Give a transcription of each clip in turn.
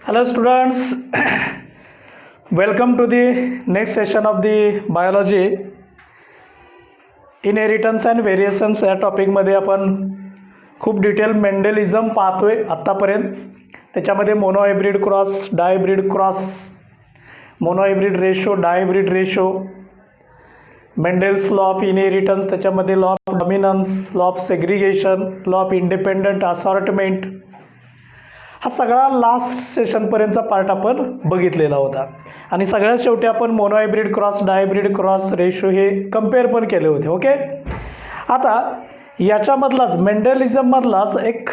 Hello students, welcome to the next session of the biology. Inheritance and variations या टॉपिकमध्ये आपण खूप detail मेंडेलिझम पाहतोय आत्तापर्यंत. त्याच्यामध्ये monohybrid cross, dihybrid cross, monohybrid ratio, dihybrid ratio, Mendel's law of inheritance, त्याच्यामध्ये law of dominance, law of segregation, law of independent assortment, हा सगळा last सेशनपर्यंतचा part आपण बघितलेला होता. आणि सगळ्यात शेवटी आपण monohybrid cross, dihybrid cross, ratio हे कम्पेअर पण केले होते. ओके, आता याच्यामधलाच मेंडेलिझममधलाच एक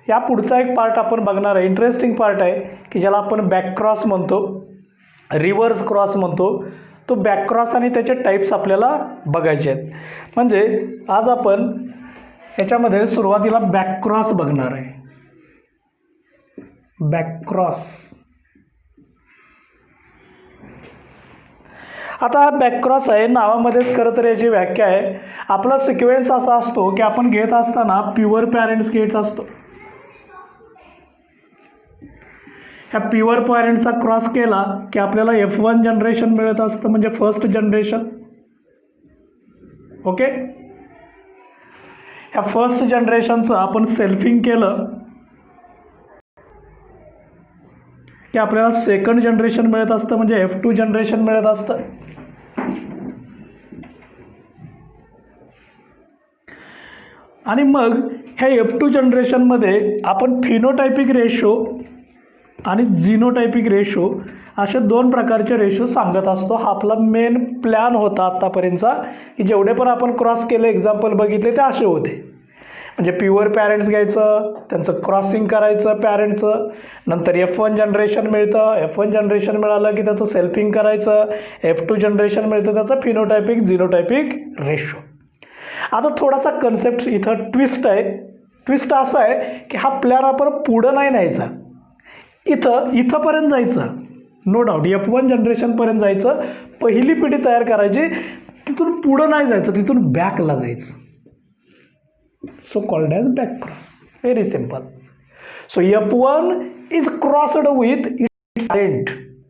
या पुढचा एक पार्ट आपण बघणार आहे. इंटरेस्टिंग पार्ट आहे की ज्याला आपण बॅक क्रॉस म्हणतो, रिव्हर्स क्रॉस म्हणतो. तो बॅक क्रॉस आणि त्याचे टाईप्स आपल्याला बघायचे आहेत. म्हणजे आज आपण याच्यामध्ये सुरुवातीला बॅक क्रॉस बघणार आहे. Back cross. आता हा बॅक क्रॉस आहे, नावामध्येच खरं तर याची व्याख्या आहे. आपला सिक्वेन्स असा असतो की आपण घेत असताना प्युअर पॅरेंट्स घेत असतो. ह्या प्युअर पॅरेंटचा क्रॉस केला की आपल्याला F1 जनरेशन मिळत असतं, म्हणजे फर्स्ट जनरेशन. ओके, ह्या फर्स्ट जनरेशनचं आपण सेल्फिंग केलं की आपल्याला सेकंड जनरेशन मिळत असतं, म्हणजे F2 जनरेशन मिळत असतं. आणि मग ह्या F2 जनरेशनमध्ये आपण फिनोटायपिक रेशो आणि झिनोटायपिक रेशो असे दोन प्रकारचे रेशो सांगत असतो. हा आपला मेन प्लॅन होता आत्तापर्यंतचा, की जेवढे पण आपण क्रॉस केले, एक्झाम्पल बघितले ते असे होते. म्हणजे प्युअर पॅरेंट्स घ्यायचं, त्यांचं क्रॉसिंग करायचं पॅरेंटचं, नंतर F1 जनरेशन मिळतं. F1 जनरेशन मिळालं की त्याचं सेल्फिंग करायचं. F2 जनरेशन मिळतं, त्याचं फिनोटायपिक झिनोटायपिक रेशो. आता थोडासा कन्सेप्ट इथं ट्विस्ट आहे. ट्विस्ट असा आहे की हा प्लॅन आपण पुढं नाही न्यायचा, इथंपर्यंत जायचं. नो डाऊट F1 जनरेशनपर्यंत जायचं, पहिली पिढी तयार करायची, तिथून पुढं नाही जायचं, तिथून बॅकला जायचं. So called as back cross. Very simple. So F1 is crossed with its parent.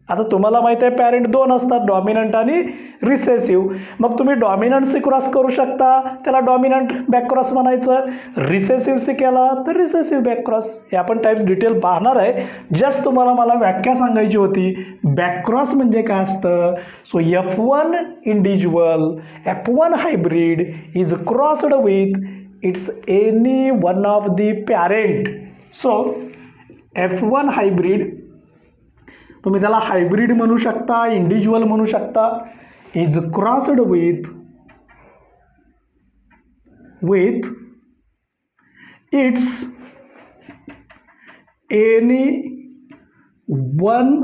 आता तुम्हाला माहित आहे पॅरेंट दोन असतात, डॉमिनंट आणि रिसेसिव्ह. मग तुम्ही डॉमिनंटशी क्रॉस करू शकता, त्याला डॉमिनंट बॅक क्रॉस म्हणायचं. रिसेसिव्हशी केला तर रिसेसिव्ह बॅक क्रॉस. हे आपण टाईप्स डिटेल पाहणार आहे. जस्ट तुम्हाला मला व्याख्या सांगायची होती, बॅक क्रॉस म्हणजे काय असतं. So F1 individual, F1 hybrid is crossed with it's any one of the parent. So F1 hybrid, तुम्ही त्याला हायब्रिड म्हणू शकता, इंडिव्हिज्युअल म्हणू शकता, is crossed with it's any one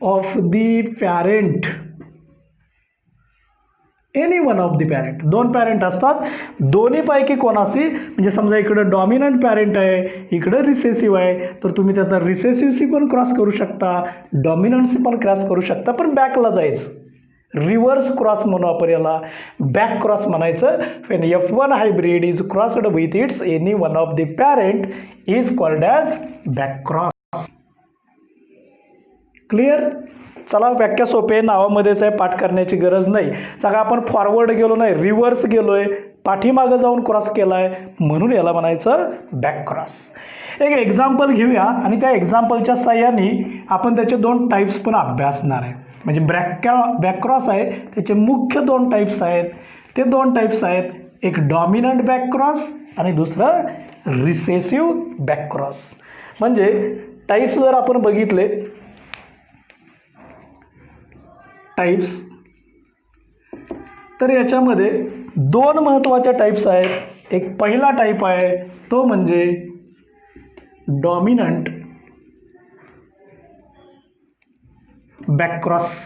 of the parent. Any one of the parent. दोन parent असतात, दोन्हीपैकी कोणाशी, म्हणजे समजा इकडं डॉमिनंट पॅरेंट आहे, इकडं रिसेसिव्ह आहे, तर तुम्ही त्याचा रिसेसिव्हशी पण क्रॉस करू शकता, डॉमिनंटशी पण क्रॉस करू शकता, पण बॅकला जायचं. रिव्हर्स क्रॉस म्हणू आपण याला, बॅक क्रॉस म्हणायचं. Wien F1 hybrid is crossed with it's any one of the parent is called as back cross. Clear? चला, व्याख्या सोपे आहे, नावामध्येच आहे, पाठ करण्याची गरज नाही. सगळं आपण फॉरवर्ड गेलो नाही, रिव्हर्स गेलो आहे, पाठीमागं जाऊन क्रॉस केला आहे, म्हणून याला म्हणायचं बॅक क्रॉस. एक एक्झाम्पल घेऊया आणि त्या एक्झाम्पलच्या साह्याने आपण त्याचे दोन टाईप्स पण अभ्यासणार आहे. म्हणजे बॅक क्रॉस आहे, त्याचे मुख्य दोन टाईप्स आहेत. ते दोन टाईप्स आहेत, एक डॉमिनंट बॅक क्रॉस आणि दुसरं रिसेसिव्ह बॅक क्रॉस. म्हणजे टाईप्स जर आपण बघितले, टाईप्स, तर याच्यामध्ये दोन महत्त्वाच्या टाईप्स आहेत. एक पहिला टाईप आहे तो म्हणजे dominant back cross.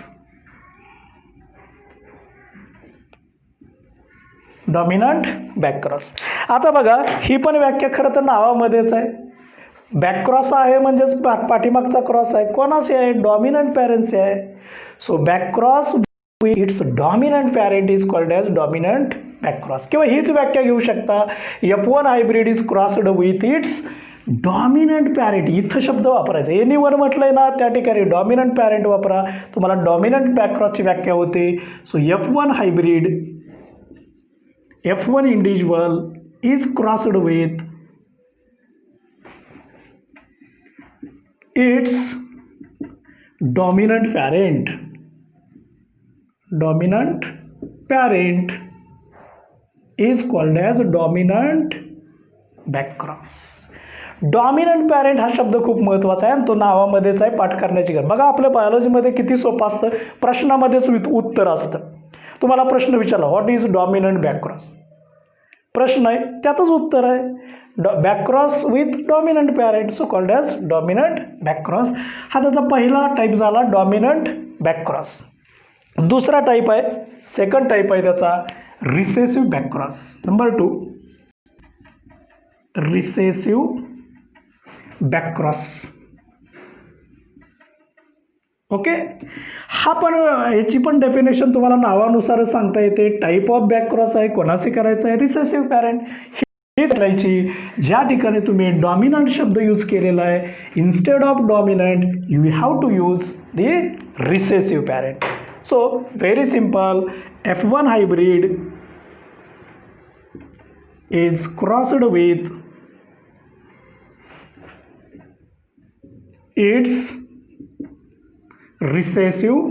Dominant back cross. आता बघा, ही पण व्याख्या खरं तर नावामध्येच आहे. बॅक क्रॉस आहे म्हणजेच पाठीमागचा क्रॉस आहे. कोणाशी आहे? डॉमिनंट पॅरेंट्सशी आहे. So back cross with its dominant parent is called as dominant back cross. किंवा हीच व्याख्या घेऊ शकता, F1 hybrid is crossed with its dominant parent इथं शब्द वापरायचा. एनीवन म्हटलंय ना त्या ठिकाणी डॉमिनंट पॅरेंट वापरा. तुम्हाला डॉमिनंट बॅकक्रॉसची व्याख्या होते. So F1 hybrid, F1 individual is crossed with its dominant parent. Dominant parent is called as dominant backcross. Dominant parent हा शब्द खूप महत्त्वाचा आहे आणि तो नावामध्येच आहे, पाठ करण्याची गरज. बघा आपल्या बायोलॉजीमध्ये किती सोपं असतं, प्रश्नामध्येच उत्तर असतं. तुम्हाला प्रश्न विचारला व्हॉट इज डॉमिनंट बॅकक्रॉस, प्रश्न आहे त्यातच उत्तर आहे. Backcross with dominant parent so called as dominant backcross. हा त्याचा पहिला टाईप झाला डॉमिनंट बॅकक्रॉस. दुसरा टाईप आहे, सेकंड टाईप आहे त्याचा recessive backcross. Number 2 recessive backcross. Okay, हा पण याची पण डेफिनेशन तुम्हाला नावानुसारच सांगता येते. टाईप ऑफ बॅकक्रॉस आहे, कोणाचे करायचं आहे, रिसेसिव्ह पॅरेंट ही करायची. ज्या ठिकाणी तुम्ही डॉमिनंट शब्द यूज केलेला आहे, instead of dominant you have to use the recessive parent. So very simple, F1 hybrid is crossed with its recessive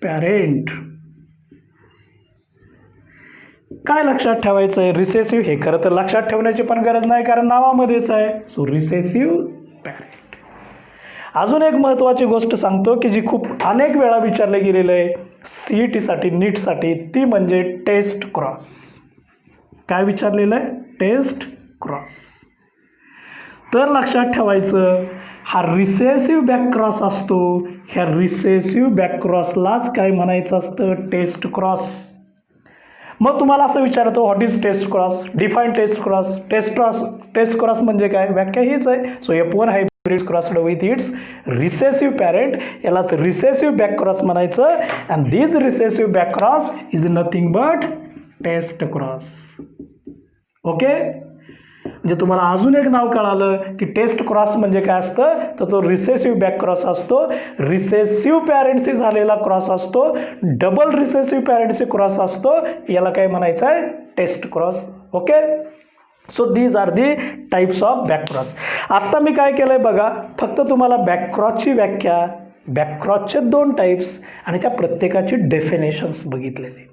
parent. काय लक्षात ठेवायचं आहे, रिसेसिव्ह हे खरं तर लक्षात ठेवण्याची पण गरज नाही कारण नावामध्येच आहे. So recessive parent. अजून एक महत्त्वाची गोष्ट सांगतो की जी खूप अनेक वेळा विचारले गेलेलं आहे CETसाठी, नीटसाठी, ती म्हणजे टेस्ट क्रॉस. काय विचारलेलं आहे, टेस्ट क्रॉस. तर लक्षात ठेवायचं हा रिसेसिव्ह बॅकक्रॉस असतो. ह्या रिसेसिव्ह बॅकक्रॉसलाच काय म्हणायचं असतं, टेस्ट क्रॉस. मग तुम्हाला असं विचारतो what is test cross, define test cross. Test cross म्हणजे काय, व्याख्या हीच आहे. So F1 hybrid crossed with its recessive parent, यालाच रिसेसिव्ह बॅकक्रॉस म्हणायचं. And this recessive backcross is nothing but test cross. Okay, म्हणजे तुम्हाला अजून एक नाव कळालं की टेस्ट क्रॉस म्हणजे काय असतं, तर तो रिसेसिव्ह बॅकक्रॉस असतो. रिसेसिव्ह पॅरेंटशी झालेला क्रॉस असतो, डबल रिसेसिव्ह पॅरेंटशी क्रॉस असतो, याला काय म्हणायचं आहे, test cross. Okay, so these are the types of backcross. आत्ता मी काय केलं आहे बघा, फक्त तुम्हाला बॅकक्रॉसची व्याख्या, बॅकक्रॉसचे 2 टाईप्स आणि त्या प्रत्येकाची डेफिनेशन्स बघितलेले.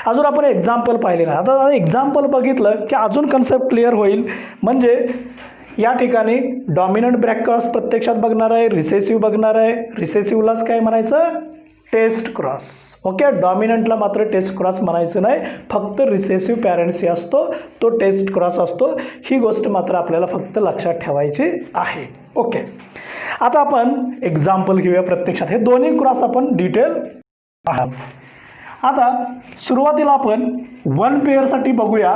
अजून आपण एक्झाम्पल पाहिले ना, आता एक्झाम्पल बघितलं की अजून कन्सेप्ट क्लिअर होईल. म्हणजे या ठिकाणी डॉमिनंट बॅकक्रॉस प्रत्यक्षात बघणार आहे, रिसेसिव्ह बघणार आहे. रिसेसिव्हलाच काय म्हणायचं, टेस्ट क्रॉस. ओके, डॉमिनंटला मात्र टेस्ट क्रॉस म्हणायचं नाही, फक्त रिसेसिव्ह पॅरेंट्सही असतो तो टेस्ट क्रॉस असतो. ही गोष्ट मात्र आपल्याला फक्त लक्षात ठेवायची आहे. ओके, आता आपण एक्झाम्पल घेऊया. प्रत्यक्षात हे दोन्ही क्रॉस आपण डिटेल आहात. आता सुरुवातीला आपण 1 पेअरसाठी बघूया.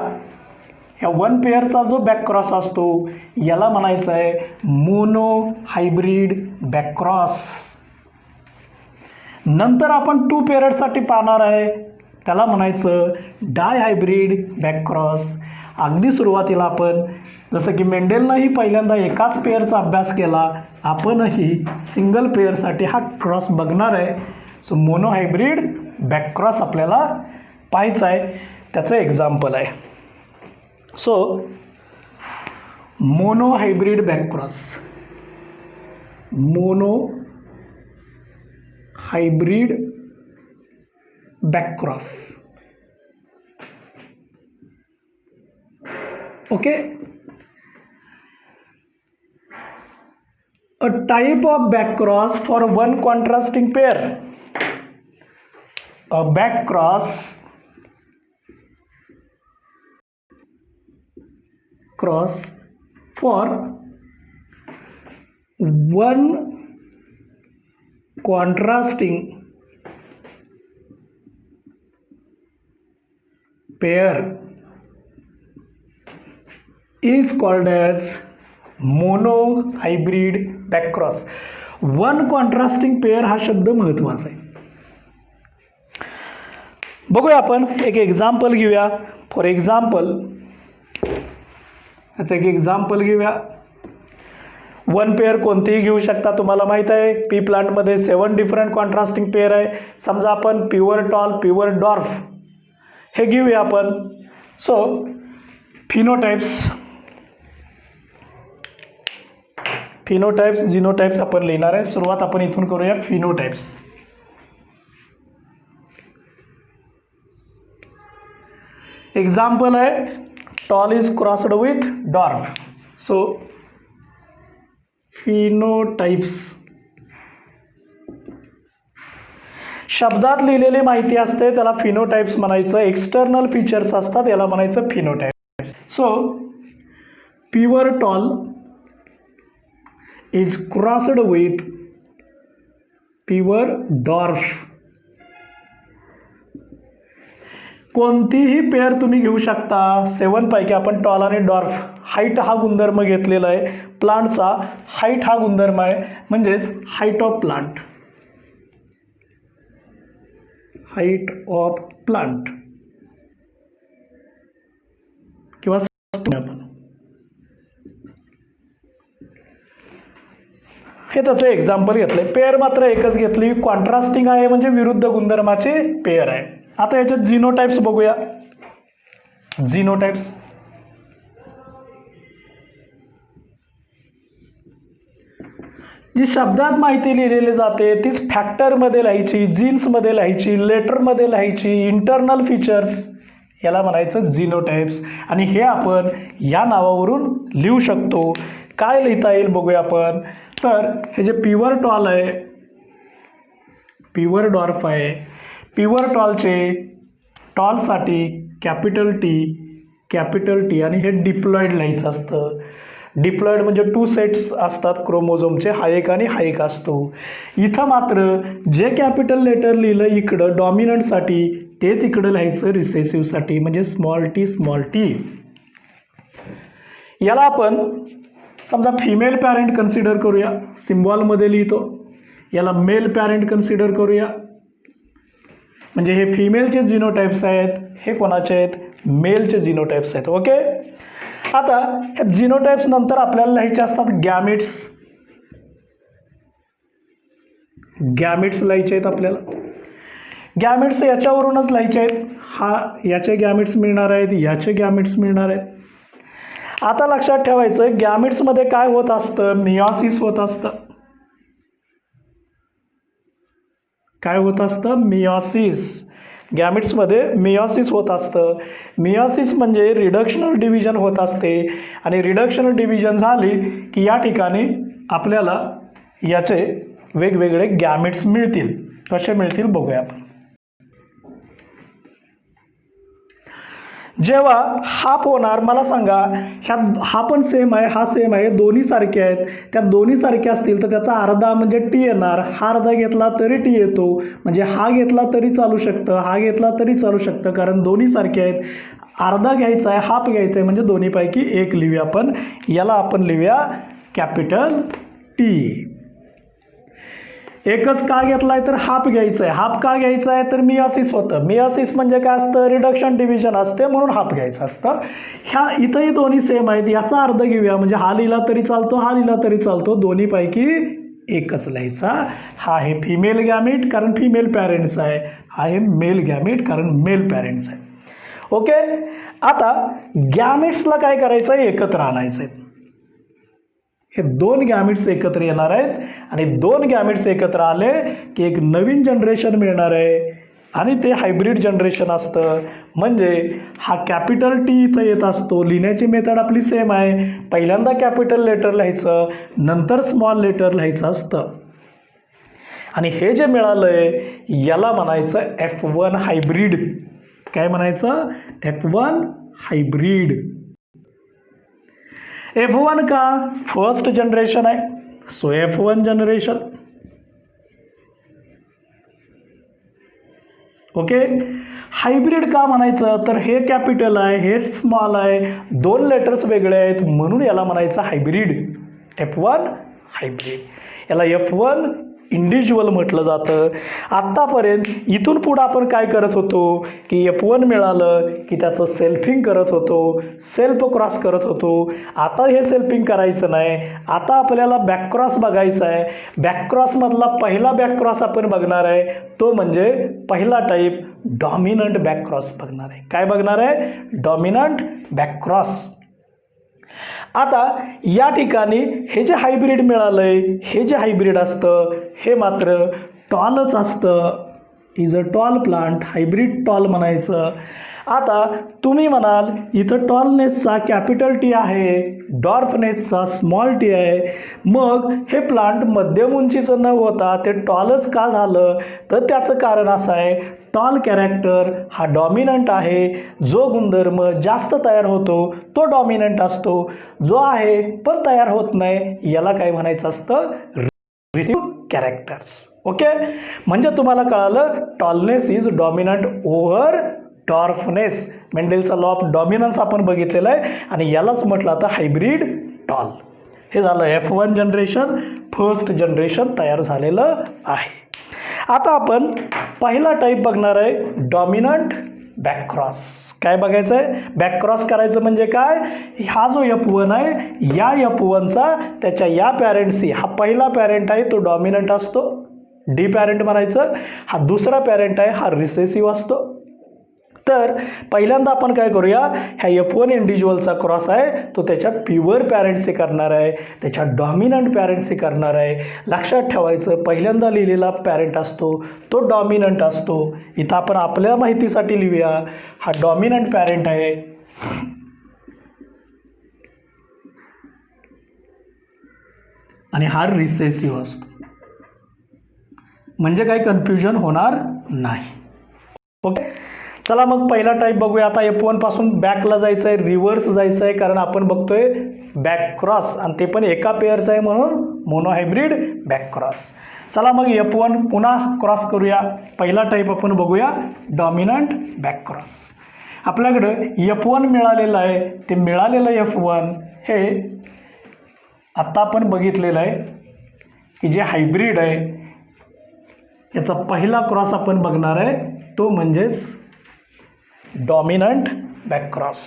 ह्या 1 पेअरचा जो बॅकक्रॉस असतो याला म्हणायचं आहे मोनो हायब्रिड बॅकक्रॉस. नंतर आपण 2 पेअरसाठी पाहणार आहे, त्याला म्हणायचं डाय हायब्रिड बॅकक्रॉस. अगदी सुरुवातीला आपण जसं की मेंडेलनंही पहिल्यांदा एकाच पेअरचा अभ्यास केला, आपणही सिंगल पेअरसाठी हा क्रॉस बघणार आहे. सो मोनो हायब्रिड बॅकक्रॉस आपल्याला पाहायचं आहे, त्याचं एक्झाम्पल आहे. So mono hybrid backcross, mono hybrid backcross. Okay, a type of backcross for 1 contrasting pair. A backcross for 1 contrasting pair is called as mono hybrid backcross. 1 contrasting pair हा शब्द महत्त्वाचा आहे. बघूया आपण एक एक्झाम्पल घेऊया. फॉर एक्झाम्पल याचं एक एक्झाम्पल घेऊया. वन पेअर कोणतीही घेऊ शकता. तुम्हाला माहीत आहे पी प्लांटमध्ये 7 डिफरंट कॉन्ट्रास्टिंग पेअर आहे. समजा आपण प्युअर टॉल, प्युअर डॉर्फ हे घेऊया आपण. सो फिनोटाइप्स जिनोटाइप्स आपण लिहिणार आहे. सुरुवात आपण इथून करूया. फिनोटाइप्स. एक्झाम्पल आहे tall is crossed with dwarf. So phenotypes. शब्दात लिहिलेली माहिती असते त्याला फिनोटाइप्स म्हणायचं. एक्सटर्नल फीचर्स असतात याला म्हणायचं phenotypes. So pure tall is crossed with pure dwarf. कोणतीही पेअर तुम्ही घेऊ शकता. 7 पैकी आपण टॉल आणि डॉर्फ हाईट हा गुणधर्म घेतलेला आहे. प्लांटचा हाईट हा गुणधर्म आहे म्हणजेच height of plant. Height of plant किंवा आपण हे त्याचं एक्झाम्पल घेतलंय. पेअर मात्र एकच घेतली. कॉन्ट्रास्टिंग आहे म्हणजे विरुद्ध गुणधर्माचे पेअर आहे. आता याच्यात जिनोटाइप्स बघूया. जिनोटाइप्स जी शब्दात माहिती लिहिलेली जाते तीच फॅक्टरमध्ये लिहायची, जीन्समध्ये लिहायची, लेटरमध्ये लिहायची. इंटरनल फीचर्स याला म्हणायचं जिनोटाइप्स. आणि हे आपण या नावावरून लिहू शकतो. काय लिहिता येईल बघूया आपण. तर हे जे प्युअर टॉल आहे, प्युअर डॉर्फ आहे, प्युअर टॉलसाठी कॅपिटल टी आणि हे डिप्लॉइड लिहायचं असतं. डिप्लॉइड म्हणजे 2 सेट्स असतात क्रोमोझोमचे, हा एक आणि हा एक असतो. इथं मात्र जे कॅपिटल लेटर लिहिलं इकडं डॉमिनंटसाठी तेच इकडं लिहायचं रिसेसिव्हसाठी म्हणजे स्मॉल टी. याला आपण समजा फिमेल पॅरेंट कन्सिडर करूया. सिम्बॉलमध्ये लिहितो. याला मेल पॅरेंट कन्सिडर करूया. म्हणजे हे फिमेलचे जिनोटाइप्स आहेत, हे कोणाचे आहेत, मेलचे जिनोटाइप्स आहेत. ओके. आता ह्या जिनोटाइप्स नंतर आपल्याला लिहायचे असतात गॅमेट्स. गॅमेट्स लिहायचे आहेत आपल्याला. गॅमेट्स याच्यावरूनच लिहायचे आहेत. याचे गॅमेट्स मिळणार आहेत, याचे गॅमेट्स मिळणार आहेत. आता लक्षात ठेवायचं गॅमेट्समध्ये काय होत असतं, मियोसिस होत असतं. काय होत असतं, मियोसिस. गॅमेट्समध्ये मियोसिस होत असतं. मियोसिस म्हणजे रिडक्शनल डिव्हिजन होत असते आणि रिडक्शनल डिव्हिजन झाली की या ठिकाणी आपल्याला याचे वेगवेगळे गॅमेट्स मिळतील. कसे मिळतील बघूया आपण. जेव्हा हाफ होणार, मला सांगा हा पण सेम आहे, हा सेम आहे, दोन्ही सारखे आहेत. त्या दोन्ही सारखे असतील तर त्याचा अर्धा म्हणजे टी येणार. हा अर्धा घेतला तरी टी येतो. म्हणजे हा घेतला तरी चालू शकतं, हा घेतला तरी चालू शकतं, कारण दोन्ही सारखे आहेत. अर्धा घ्यायचा आहे, हाफ घ्यायचा आहे म्हणजे दोन्हीपैकी एक लिहूया आपण. याला आपण लिहूया कॅपिटल टी. एकच का घेतलाय तर हाफ घ्यायचा आहे. हाफ का घ्यायचा आहे तर मियोसिस होतं. मियोसिस म्हणजे काय असतं, रिडक्शन डिव्हिजन असते म्हणून हाफ घ्यायचं असतं. इथंही दोन्ही सेम आहेत. याचा अर्ध घेऊया म्हणजे हा लिहिला तरी चालतो, हा लिहिला तरी चालतो, दोन्हीपैकी एकच लिहायचा. हा आहे फिमेल गॅमेट कारण फिमेल पॅरेंट्स आहे, हा आहे मेल गॅमेट कारण मेल पॅरेंट्स आहे. ओके. आता गॅमेट्सला काय करायचं आहे, एकत्र आणायचं आहे. हे 2 गॅमेट्स एकत्र येणार आहेत आणि 2 गॅमेट्स एकत्र आले की एक नवीन जनरेशन मिळणार आहे आणि ते हायब्रिड जनरेशन असतं. म्हणजे हा कॅपिटल टी इथं येत असतो. लिहिण्याची मेथड आपली सेम आहे. पहिल्यांदा कॅपिटल लेटर लिहायचं, नंतर स्मॉल लेटर लिहायचं असतं. आणि हे जे मिळालं आहे याला म्हणायचं F1 हायब्रिड. काय म्हणायचं, F1 हायब्रिड. F1 का, फर्स्ट जनरेशन आहे, so F1 generation. Okay. Hybrid का म्हणायचं तर हे कॅपिटल आहे, हे स्मॉल आहे, 2 लेटर्स वेगळे आहेत म्हणून याला म्हणायचं हायब्रिड. F1 hybrid. याला F1 इंडिव्हिज्युअल म्हटलं जातं. आत्तापर्यंत इथून पुढं आपण काय करत होतो की F1 मिळालं की त्याचं सेल्फिंग करत होतो, सेल्फ क्रॉस करत होतो. आता हे सेल्फिंग करायचं नाही, आता आपल्याला बॅकक्रॉस बघायचा आहे. बॅकक्रॉसमधला पहिला बॅकक्रॉस आपण बघणार आहे, तो म्हणजे पहिला टाईप डॉमिनंट बॅकक्रॉस बघणार आहे. काय बघणार आहे? Dominant backcross. आता या ठिकाणी हे जे हायब्रिड मिळालंय, हे जे हायब्रिड असतं हे मात्र टॉलच असतं. Is a tall plant, hybrid tall म्हणायचं. आता तुम्ही म्हणाल इथं टॉलनेसचा कॅपिटल टी आहे, डॉर्फनेसचा स्मॉल टी आहे, मग हे प्लांट मध्यम उंचीचं न होता ते टॉलच का झालं? तर त्याचं कारण असं आहे, टॉल कॅरेक्टर हा डॉमिनंट आहे. जो गुणधर्म जास्त तयार होतो तो डॉमिनंट असतो, जो आहे पण तयार होत नाही याला काय म्हणायचं असतं? Receive characters. ओके, म्हणजे तुम्हाला कळालं tallness is dominant over dwarfness. मेंडेलचा लॉ ऑफ डॉमिनन्स आपण बघितलेला आहे आणि यालाच म्हटलं आता हायब्रिड टॉल. हे झालं F1 जनरेशन, फर्स्ट जनरेशन तयार झालेलं आहे. आता आपण पहिला टाईप बघणार आहे डॉमिनंट बॅकक्रॉस. काय बघायचं आहे? बॅकक्रॉस करायचं म्हणजे काय? हा जो F1 आहे या F1चा त्याच्या या पॅरेंटशी, हा पहिला पॅरेंट आहे तो डॉमिनंट असतो, डी पॅरेंट म्हणायचं. हा दुसरा पॅरेंट आहे हा रिसेसिव्ह असतो. तर पहिल्यांदा आपण काय करूया, ह्या F1 इंडिव्हिज्युअलचा क्रॉस आहे तो त्याच्या प्युअर पॅरेंटशी करणार आहे, त्याच्या डॉमिनंट पॅरेंटशी करणार आहे. लक्षात ठेवायचं पहिल्यांदा लिहिलेला पॅरेंट असतो तो डॉमिनंट असतो. इथं आपण आपल्या माहितीसाठी लिहूया, हा डॉमिनंट पॅरेंट आहे आणि हा रिसेसिव्ह असतो. म्हणजे काही कन्फ्युजन होणार नाही. ओके, चला मग पहिला टाईप बघूया. आता F1 पासून बॅकला जायचं आहे, रिव्हर्स जायचं आहे, कारण आपण बघतोय बॅक क्रॉस आणि ते पण एका पेअरचं आहे म्हणून मोनोहायब्रिड बॅक क्रॉस. चला मग F1 पुन्हा क्रॉस करूया. पहिला टाईप आपण बघूया डॉमिनंट बॅक क्रॉस. आपल्याकडं F1 मिळालेलं आहे, ते मिळालेलं F1 हे आत्ता आपण बघितलेलं आहे की जे हायब्रिड आहे याचा पहिला क्रॉस आपण बघणार आहे, तो म्हणजेच dominant backcross.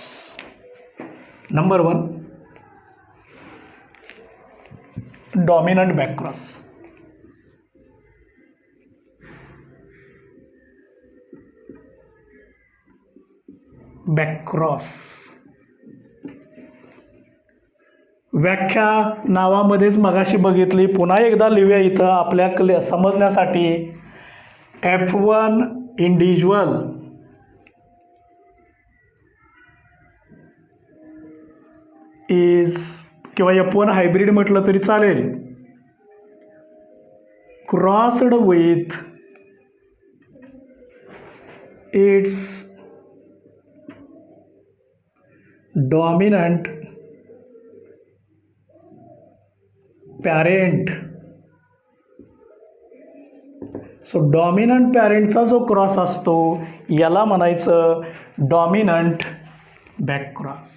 Number 1 dominant backcross. Backcross व्याख्या नावामध्येच मगाशी बघितली, पुन्हा एकदा लिहूया इथं आपल्या समजण्यासाठी. F1 इंडिव्हिज्युअल इज, किंवा F1 हायब्रिड म्हटलं तरी चालेल, crossed with its dominant parent. So dominant पॅरेंटचा जो क्रॉस असतो याला म्हणायचं डॉमिनंट बॅकक्रॉस.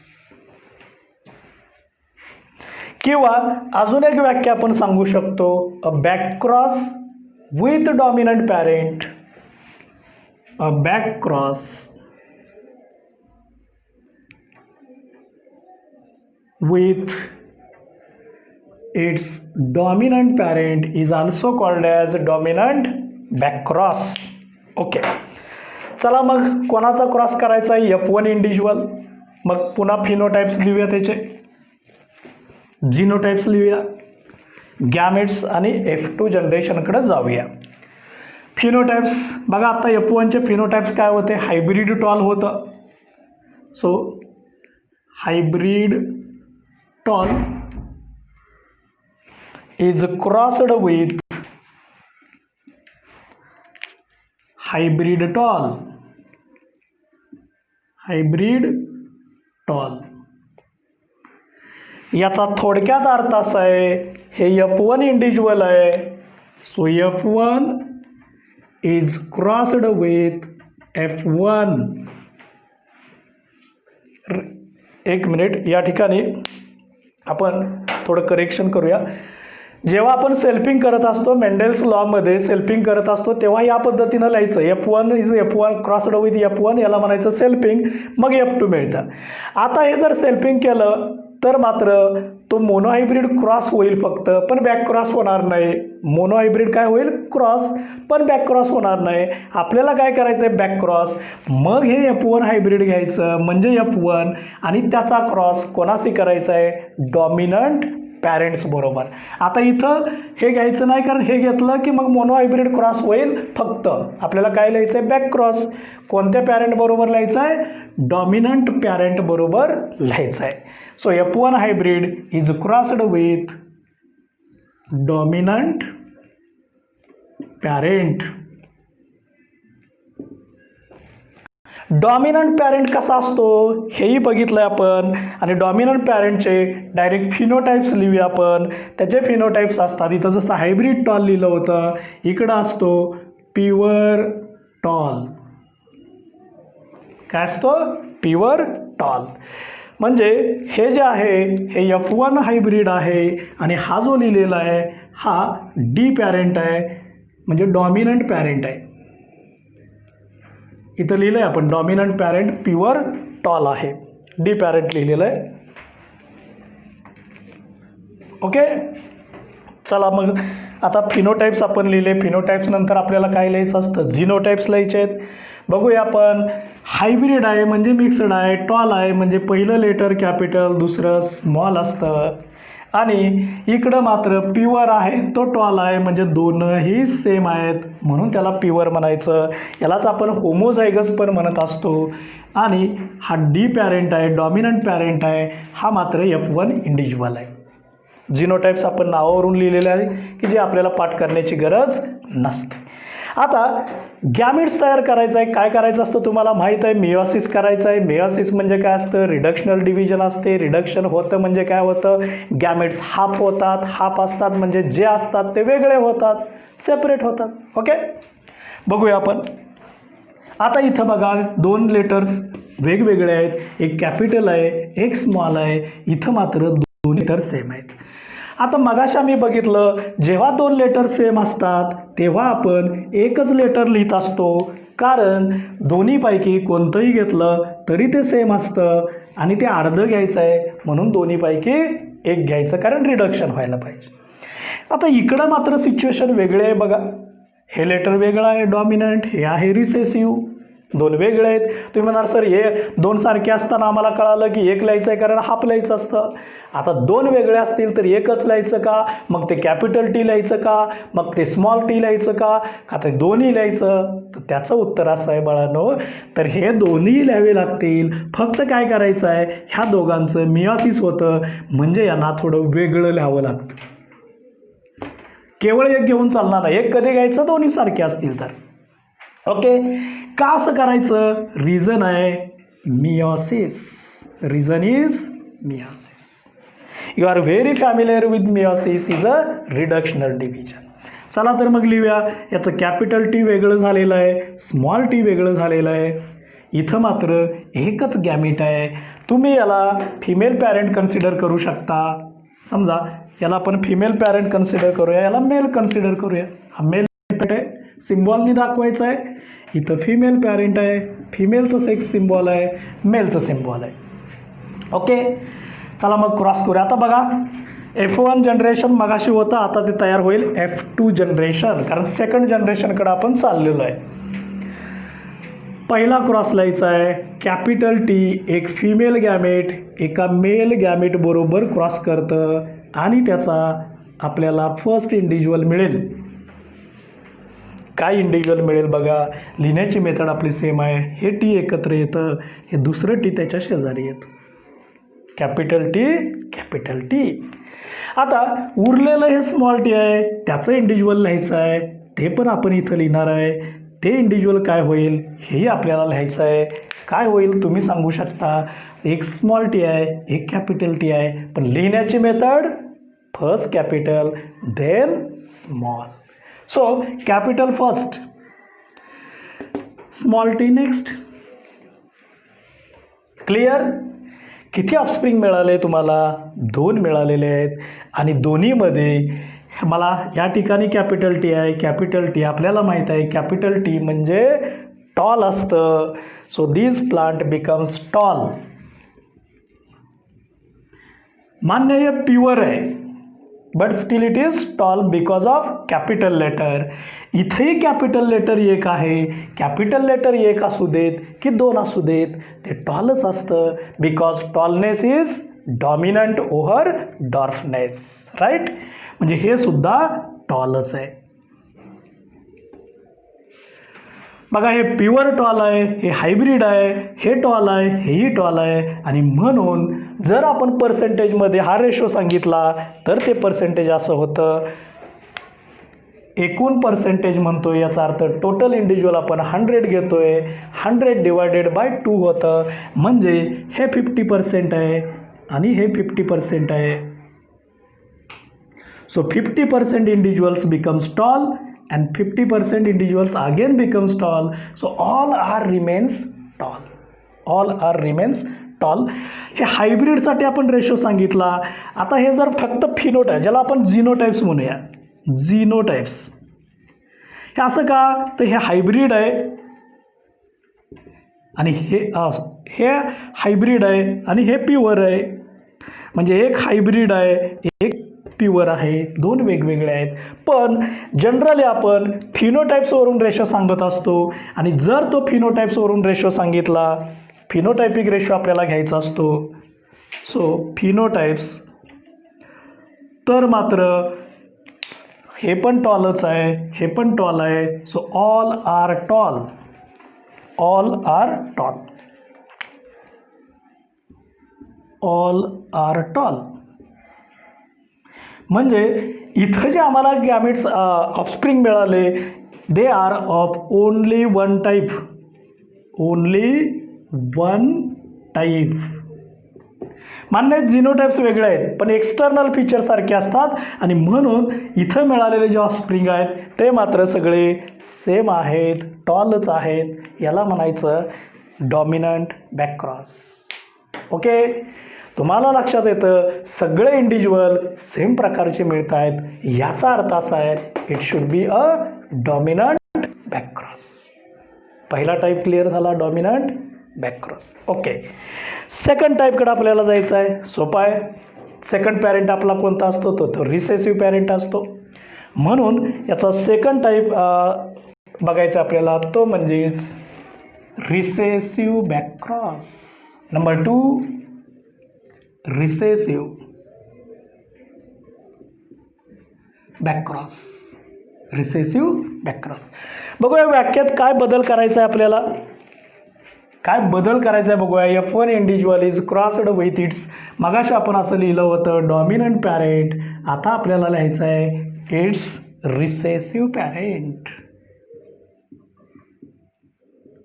किंवा अजून एक व्याख्या आपण सांगू शकतो, a backcross with dominant parent, a backcross with its dominant parent is also called as dominant backcross. Okay, चला मग कोणाचा क्रॉस करायचा आहे? F1 individual. मग पुन्हा फिनोटाइप्स लिहूया, त्याचे जिनोटाइप्स लिहूया, गॅमेट्स आणि F2 जनरेशनकडे जाऊया. फिनोटाइप्स बघा, आता F1चे फिनोटाइप्स काय होते? हायब्रिड टॉल होतं. So hybrid tall is crossed with hybrid tall. Hybrid tall याचा थोडक्यात अर्थ असा आहे, हे F1 इंडिव्हिज्युअल आहे, so F1 is crossed with F1. एक मिनिट, या ठिकाणी आपण थोडं करेक्शन करूया. जेव्हा आपण सेल्फिंग करत असतो मेंडेल्स लॉमध्ये सेल्फिंग करत असतो तेव्हा या पद्धतीनं लिहायचं F1 is F1 crossed with F1 याला म्हणायचं सेल्फिंग, मग F2 मिळतं. आता हे जर सेल्फिंग केलं तर मात्र तो मोनोहायब्रिड क्रॉस होईल फक्त, पण बॅक क्रॉस होणार नाही. मोनोहायब्रिड काय होईल? क्रॉस, पण बॅक क्रॉस होणार नाही. आपल्याला काय करायचं आहे? Back cross. मग हे F1 हायब्रिड घ्यायचं म्हणजे F1 आणि त्याचा क्रॉस कोणाशी करायचा आहे? डॉमिनंट पॅरेंट्स बरोबर. आता इथं हे घ्यायचं नाही, कारण हे घेतलं की मग मोनोहायब्रिड क्रॉस होईल फक्त. आपल्याला काय लिहायचं आहे? Back cross. कोणत्या पॅरेंट बरोबर लिहायचं आहे? डॉमिनंट पॅरेंट बरोबर लिहायचं आहे. So F1 hybrid is crossed with dominant parent. Dominant parent कसा असतो हेही बघितलं आपण, आणि डॉमिनंट पॅरेंटचे डायरेक्ट फिनोटाइप्स लिहूया आपण. त्याचे फिनोटाइप्स असतात, इथं जसं हायब्रिड टॉल लिहिलं होतं इकडं असतो प्युअर टॉल. काय असतो? Pure tall. म्हणजे हे जे आहे हे F1 हायब्रिड आहे आणि हा जो लिहिलेला आहे हा डी पॅरेंट आहे, म्हणजे डॉमिनंट पॅरेंट आहे. इथं लिहिलं आहे आपण डॉमिनंट पॅरेंट प्युअर टॉल आहे, डी पॅरेंट लिहिलेलं आहे. ओके, चला मग आता फिनोटाइप्स आपण लिहिले. फिनोटाइप्स नंतर आपल्याला काय लिहायचं असतं? जीनोटाइप्स लिहायचे आहेत. बघूया आपण. हायब्रिड आहे म्हणजे मिक्सड आहे, टॉल आहे म्हणजे पहिलं लेटर कॅपिटल दुसरं स्मॉल असतं, आणि इकडं मात्र प्युअर आहे तो टॉल आहे म्हणजे दोनही सेम आहेत म्हणून त्याला प्युअर म्हणायचं. यालाच आपण होमोझायगस पण म्हणत असतो. आणि हा डी पॅरेंट आहे, डॉमिनंट पॅरेंट आहे, हा मात्र F1 इंडिव्हिज्युअल आहे. जीनोटाइप्स आपण नावावरून लिहिलेले आहे की जे आपल्याला पाठ करण्याची गरज नसते. आता गॅमिट्स तयार करायचं आहे. काय करायचं असतं तुम्हाला माहीत आहे? मेयोसिस करायचं आहे. मेयोसिस म्हणजे काय असतं? रिडक्शनल डिव्हिजन असते. रिडक्शन होतं म्हणजे काय होतं? गॅमिट्स हाफ होतात. हाफ असतात म्हणजे जे असतात ते वेगळे होतात, सेपरेट होतात. ओके, बघूया आपण. आता इथं बघा दोन लेटर्स वेगवेगळे आहेत, एक कॅपिटल आहे एक स्मॉल आहे. इथं मात्र दोन लेटर सेम आहेत. आता मगाशी आम्ही बघितलं जेव्हा दोन लेटर सेम असतात तेव्हा आपण एकच लेटर लिहित असतो, कारण दोन्हीपैकी कोणतंही घेतलं तरी ते सेम असतं आणि ते अर्धं घ्यायचं आहे म्हणून दोन्हीपैकी एक घ्यायचं, कारण रिडक्शन व्हायला पाहिजे. आता इकडं मात्र सिच्युएशन वेगळे आहे बघा. हे लेटर वेगळं आहे डॉमिनंट, हे आहे रिसेसिव्ह, दोन वेगळे आहेत. तुम्ही म्हणाल सर हे दोन सारखे असताना आम्हाला कळालं की एक लिहायचं आहे कारण हाफ लिहायचं असतं. आता दोन वेगळे असतील तर एकच लिहायचं का? मग ते कॅपिटल टी लिहायचं का? मग ते स्मॉल टी लिहायचं का ते दोन्ही लिहायचं? तर त्याचं उत्तर असं आहे बाळांनो, तर हे दोन्ही लिहावे लागतील. फक्त काय करायचं आहे, ह्या दोघांचं मियोसिस होतं म्हणजे यांना थोडं वेगळं लिहावं लागतं. केवळ एक घेऊन चालणार नाही, एक कधी घ्यायचं? दोन्ही सारखे असतील तर. ओके, का असं करायचं? रिझन आहे meiosis. Reason is meiosis. You are very familiar with meiosis is a reductional division. चला तर मग लिहूया. याचं कॅपिटल टी वेगळं झालेलं आहे, स्मॉल टी वेगळं झालेलं आहे. इथं मात्र एकच गॅमिट आहे. तुम्ही याला फिमेल पॅरेंट कन्सिडर करू शकता. समजा याला आपण फिमेल पॅरेंट कन्सिडर करूया, याला मेल कन्सिडर करूया. हा मेल पॅरेंट आहे, सिम्बॉलनी दाखवायचं आहे. इथं फिमेल पॅरेंट आहे, फिमेलचं सेक्स सिम्बॉल आहे, मेलचं सिम्बॉल आहे. ओके, चला मग क्रॉस करूया. आता बघा F1 जनरेशन मगाशी होतं, आता ते तयार होईल F2 जनरेशन, कारण सेकंड जनरेशनकडे आपण चाललेलो आहे. पहिला क्रॉस लिहायचा आहे. कॅपिटल टी एक फिमेल गॅमेट एका मेल गॅमेट बरोबर क्रॉस करतं आणि त्याचा आपल्याला फर्स्ट इंडिव्हिज्युअल मिळेल. काय इंडिव्हिज्युअल मिळेल बघा, लिहिण्याची मेथड आपली सेम आहे. हे टी एकत्र येतं, हे दुसरं टी त्याच्या शेजारी येतं. Capital T capital T. आता उरलेलं हे स्मॉल टी आहे, त्याचं इंडिव्हिज्युअल लिहायचं आहे, ते पण आपण इथं लिहिणार आहे. ते इंडिव्हिज्युअल काय होईल हेही आपल्याला लिहायचं आहे. काय होईल तुम्ही सांगू शकता? एक स्मॉल टी आहे एक कॅपिटल टी आहे, पण लिहिण्याची method first capital then small. So capital first, small T next. Clear? किती ऑफस्प्रिंग मिळाले तुम्हाला? 2 मिळालेले आहेत आणि दोन्हीमध्ये मला या ठिकाणी कॅपिटल टी आहे. कॅपिटल टी आपल्याला माहीत आहे कॅपिटल टी म्हणजे टॉल असतं. So this plant becomes tall. मान्य हे प्युअर आहे but still it is tall because of capital letter. इथेही कॅपिटल लेटर एक आहे. कॅपिटल लेटर एक असू देत की दोन असू देत ते टॉलच असतं because tallness is dominant over dwarfness. Right, म्हणजे हे सुद्धा टॉलच आहे. बघा हे प्युअर टॉल आहे, हे हायब्रिड आहे, हे टॉल आहे, हेही टॉल आहे. आणि म्हणून जर आपण पर्सेंटेजमध्ये हा रेशो सांगितला तर ते पर्सेंटेज असं होतं, एकूण पर्सेंटेज म्हणतोय याचा अर्थ टोटल इंडिव्हिज्युअल आपण 100 घेतोय, 100 डिवायडेड बाय 2 होतं. म्हणजे हे 50% आहे आणि हे 50% आहे. So 50% individuals becomes tall and 50% individuals again becomes tall. So all are remains tall. All are remains tall. हे हायब्रिडसाठी आपण रेशो सांगितला. आता हे जर फक्त फिनोटाइप, ज्याला आपण जीनोटाइप्स म्हणूया, जीनोटाइप्स, हे असं का, तर हे हायब्रिड आहे आणि हे हायब्रिड आहे आणि हे प्युअर आहे. म्हणजे एक हायब्रिड आहे, एक प्युअर आहे, दोन वेगवेगळे आहेत. पण जनरली आपण फिनोटाइप्सवरून रेशो सांगत असतो आणि जर तो फिनोटाइप्सवरून रेशो सांगितला, फिनोटाइपिक रेशो आपल्याला घ्यायचा असतो. सो फिनोटाइप्स तर मात्र हे पण टॉलच आहे, हे पण टॉल आहे. So all are tall. All are tall. All are tall. म्हणजे इथं जे आम्हाला गॅमेट्स ऑफस्प्रिंग मिळाले they are of only one type. Only one type. मान्य आहेत जीनोटाइप्स वेगळे आहेत पण एक्सटर्नल फीचर सारखे असतात आणि म्हणून इथं मिळालेले जे ऑफस्प्रिंग आहेत ते मात्र सगळे सेम आहेत, टॉलच आहेत. याला म्हणायचं डॉमिनंट बॅकक्रॉस. ओके, तुम्हाला लक्षात येतं सगळे इंडिव्हिज्युअल सेम प्रकारचे मिळत आहेत. याचा अर्थ असा आहे it should be a dominant backcross. पहिला टाईप क्लिअर झाला, डॉमिनंट बॅकक्रॉस. ओके, सेकंड टाईपकडे आपल्याला जायचं आहे. सोपा आहे. सेकंड पॅरेंट आपला कोणता असतो, तो रिसेसिव्ह पॅरेंट असतो. म्हणून याचा सेकंड टाईप बघायचा आपल्याला, तो म्हणजेच recessive backcross. Number 2 recessive backcross. Recessive backcross. बघूया व्याख्यात काय बदल करायचा आहे आपल्याला, काय बदल करायचा आहे बघूया. F1 individual is crossed with it's, मगाशी आपण असं लिहिलं होतं डॉमिनंट पॅरेंट. आता आपल्याला लिहायचं आहे it's recessive parent.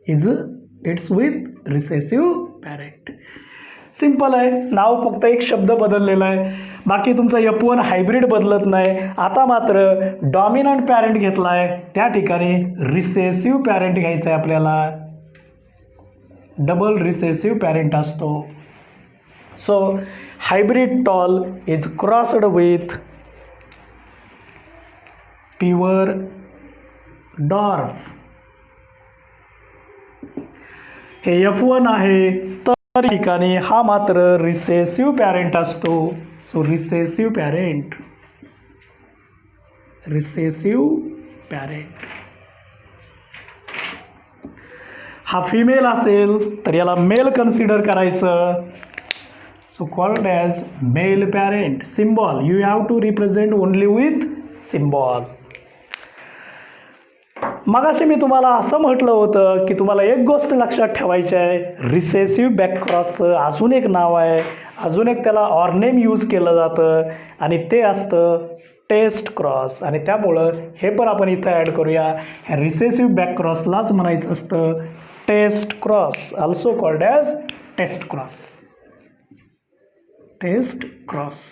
Is it's with recessive parent. Simple आहे. नाव फक्त एक शब्द बदललेला आहे, बाकी तुमचा F1 हायब्रिड बदलत नाही. आता मात्र डॉमिनंट पॅरेंट घेतला आहे, त्या ठिकाणी रिसेसिव्ह पॅरेंट घ्यायचा आहे आपल्याला. डबल रिसेसिव्ह पॅरेंट असतो. So hybrid tall is crossed with pure dwarf. हे F1 आहे तर ठिकाणी हा मात्र रिसेसिव्ह पॅरेंट असतो. So recessive parent. Recessive parent. हा फिमेल असेल तर याला मेल कन्सिडर करायचं. So called as male parent. Symbol you have to represent only with symbol. मगाशी मी तुम्हाला असं म्हटलं होतं की तुम्हाला एक गोष्ट लक्षात ठेवायची आहे, रिसेसिव्ह बॅकक्रॉसचं अजून एक नाव आहे, अजून एक त्याला ऑरनेम यूज केलं जातं आणि ते असतं टेस्ट क्रॉस. आणि त्यामुळं हे पण आपण इथं ॲड करूया. ह्या रिसेसिव्ह बॅकक्रॉसलाच म्हणायचं असतं test cross, also called as test cross. Test cross.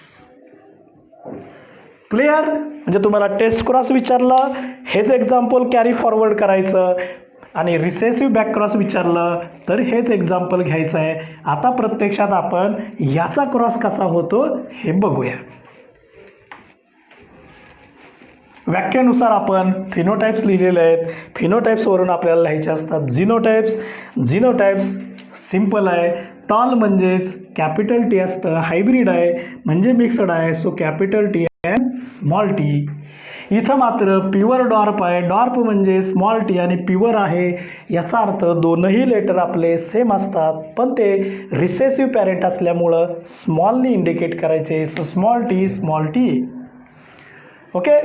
Clear. म्हणजे तुम्हाला टेस्ट क्रॉस विचारलं हेच एक्झाम्पल कॅरी फॉरवर्ड करायचं आणि रिसेसिव्ह बॅकक्रॉस विचारलं तर हेच एक्झाम्पल घ्यायचं आहे. आता प्रत्यक्षात आपण याचा क्रॉस कसा होतो हे बघूया. व्याख्येनुसार आपण फिनोटाइप्स लिहिलेले आहेत. फिनोटाइप्सवरून आपल्याला लिहायचे असतात झिनोटाइप्स. झिनोटाइप्स सिम्पल आहे. टॉल म्हणजेच कॅपिटल टी असतं. हायब्रिड आहे म्हणजे मिक्सड आहे. So capital T and small T. इथं मात्र प्युअर डॉर्प आहे. डॉर्प म्हणजे स्मॉल टी आणि प्युअर आहे. याचा अर्थ दोनही लेटर आपले सेम असतात पण ते रिसेसिव्ह पॅरेंट असल्यामुळं स्मॉलनी इंडिकेट करायचे. So small T. ओके.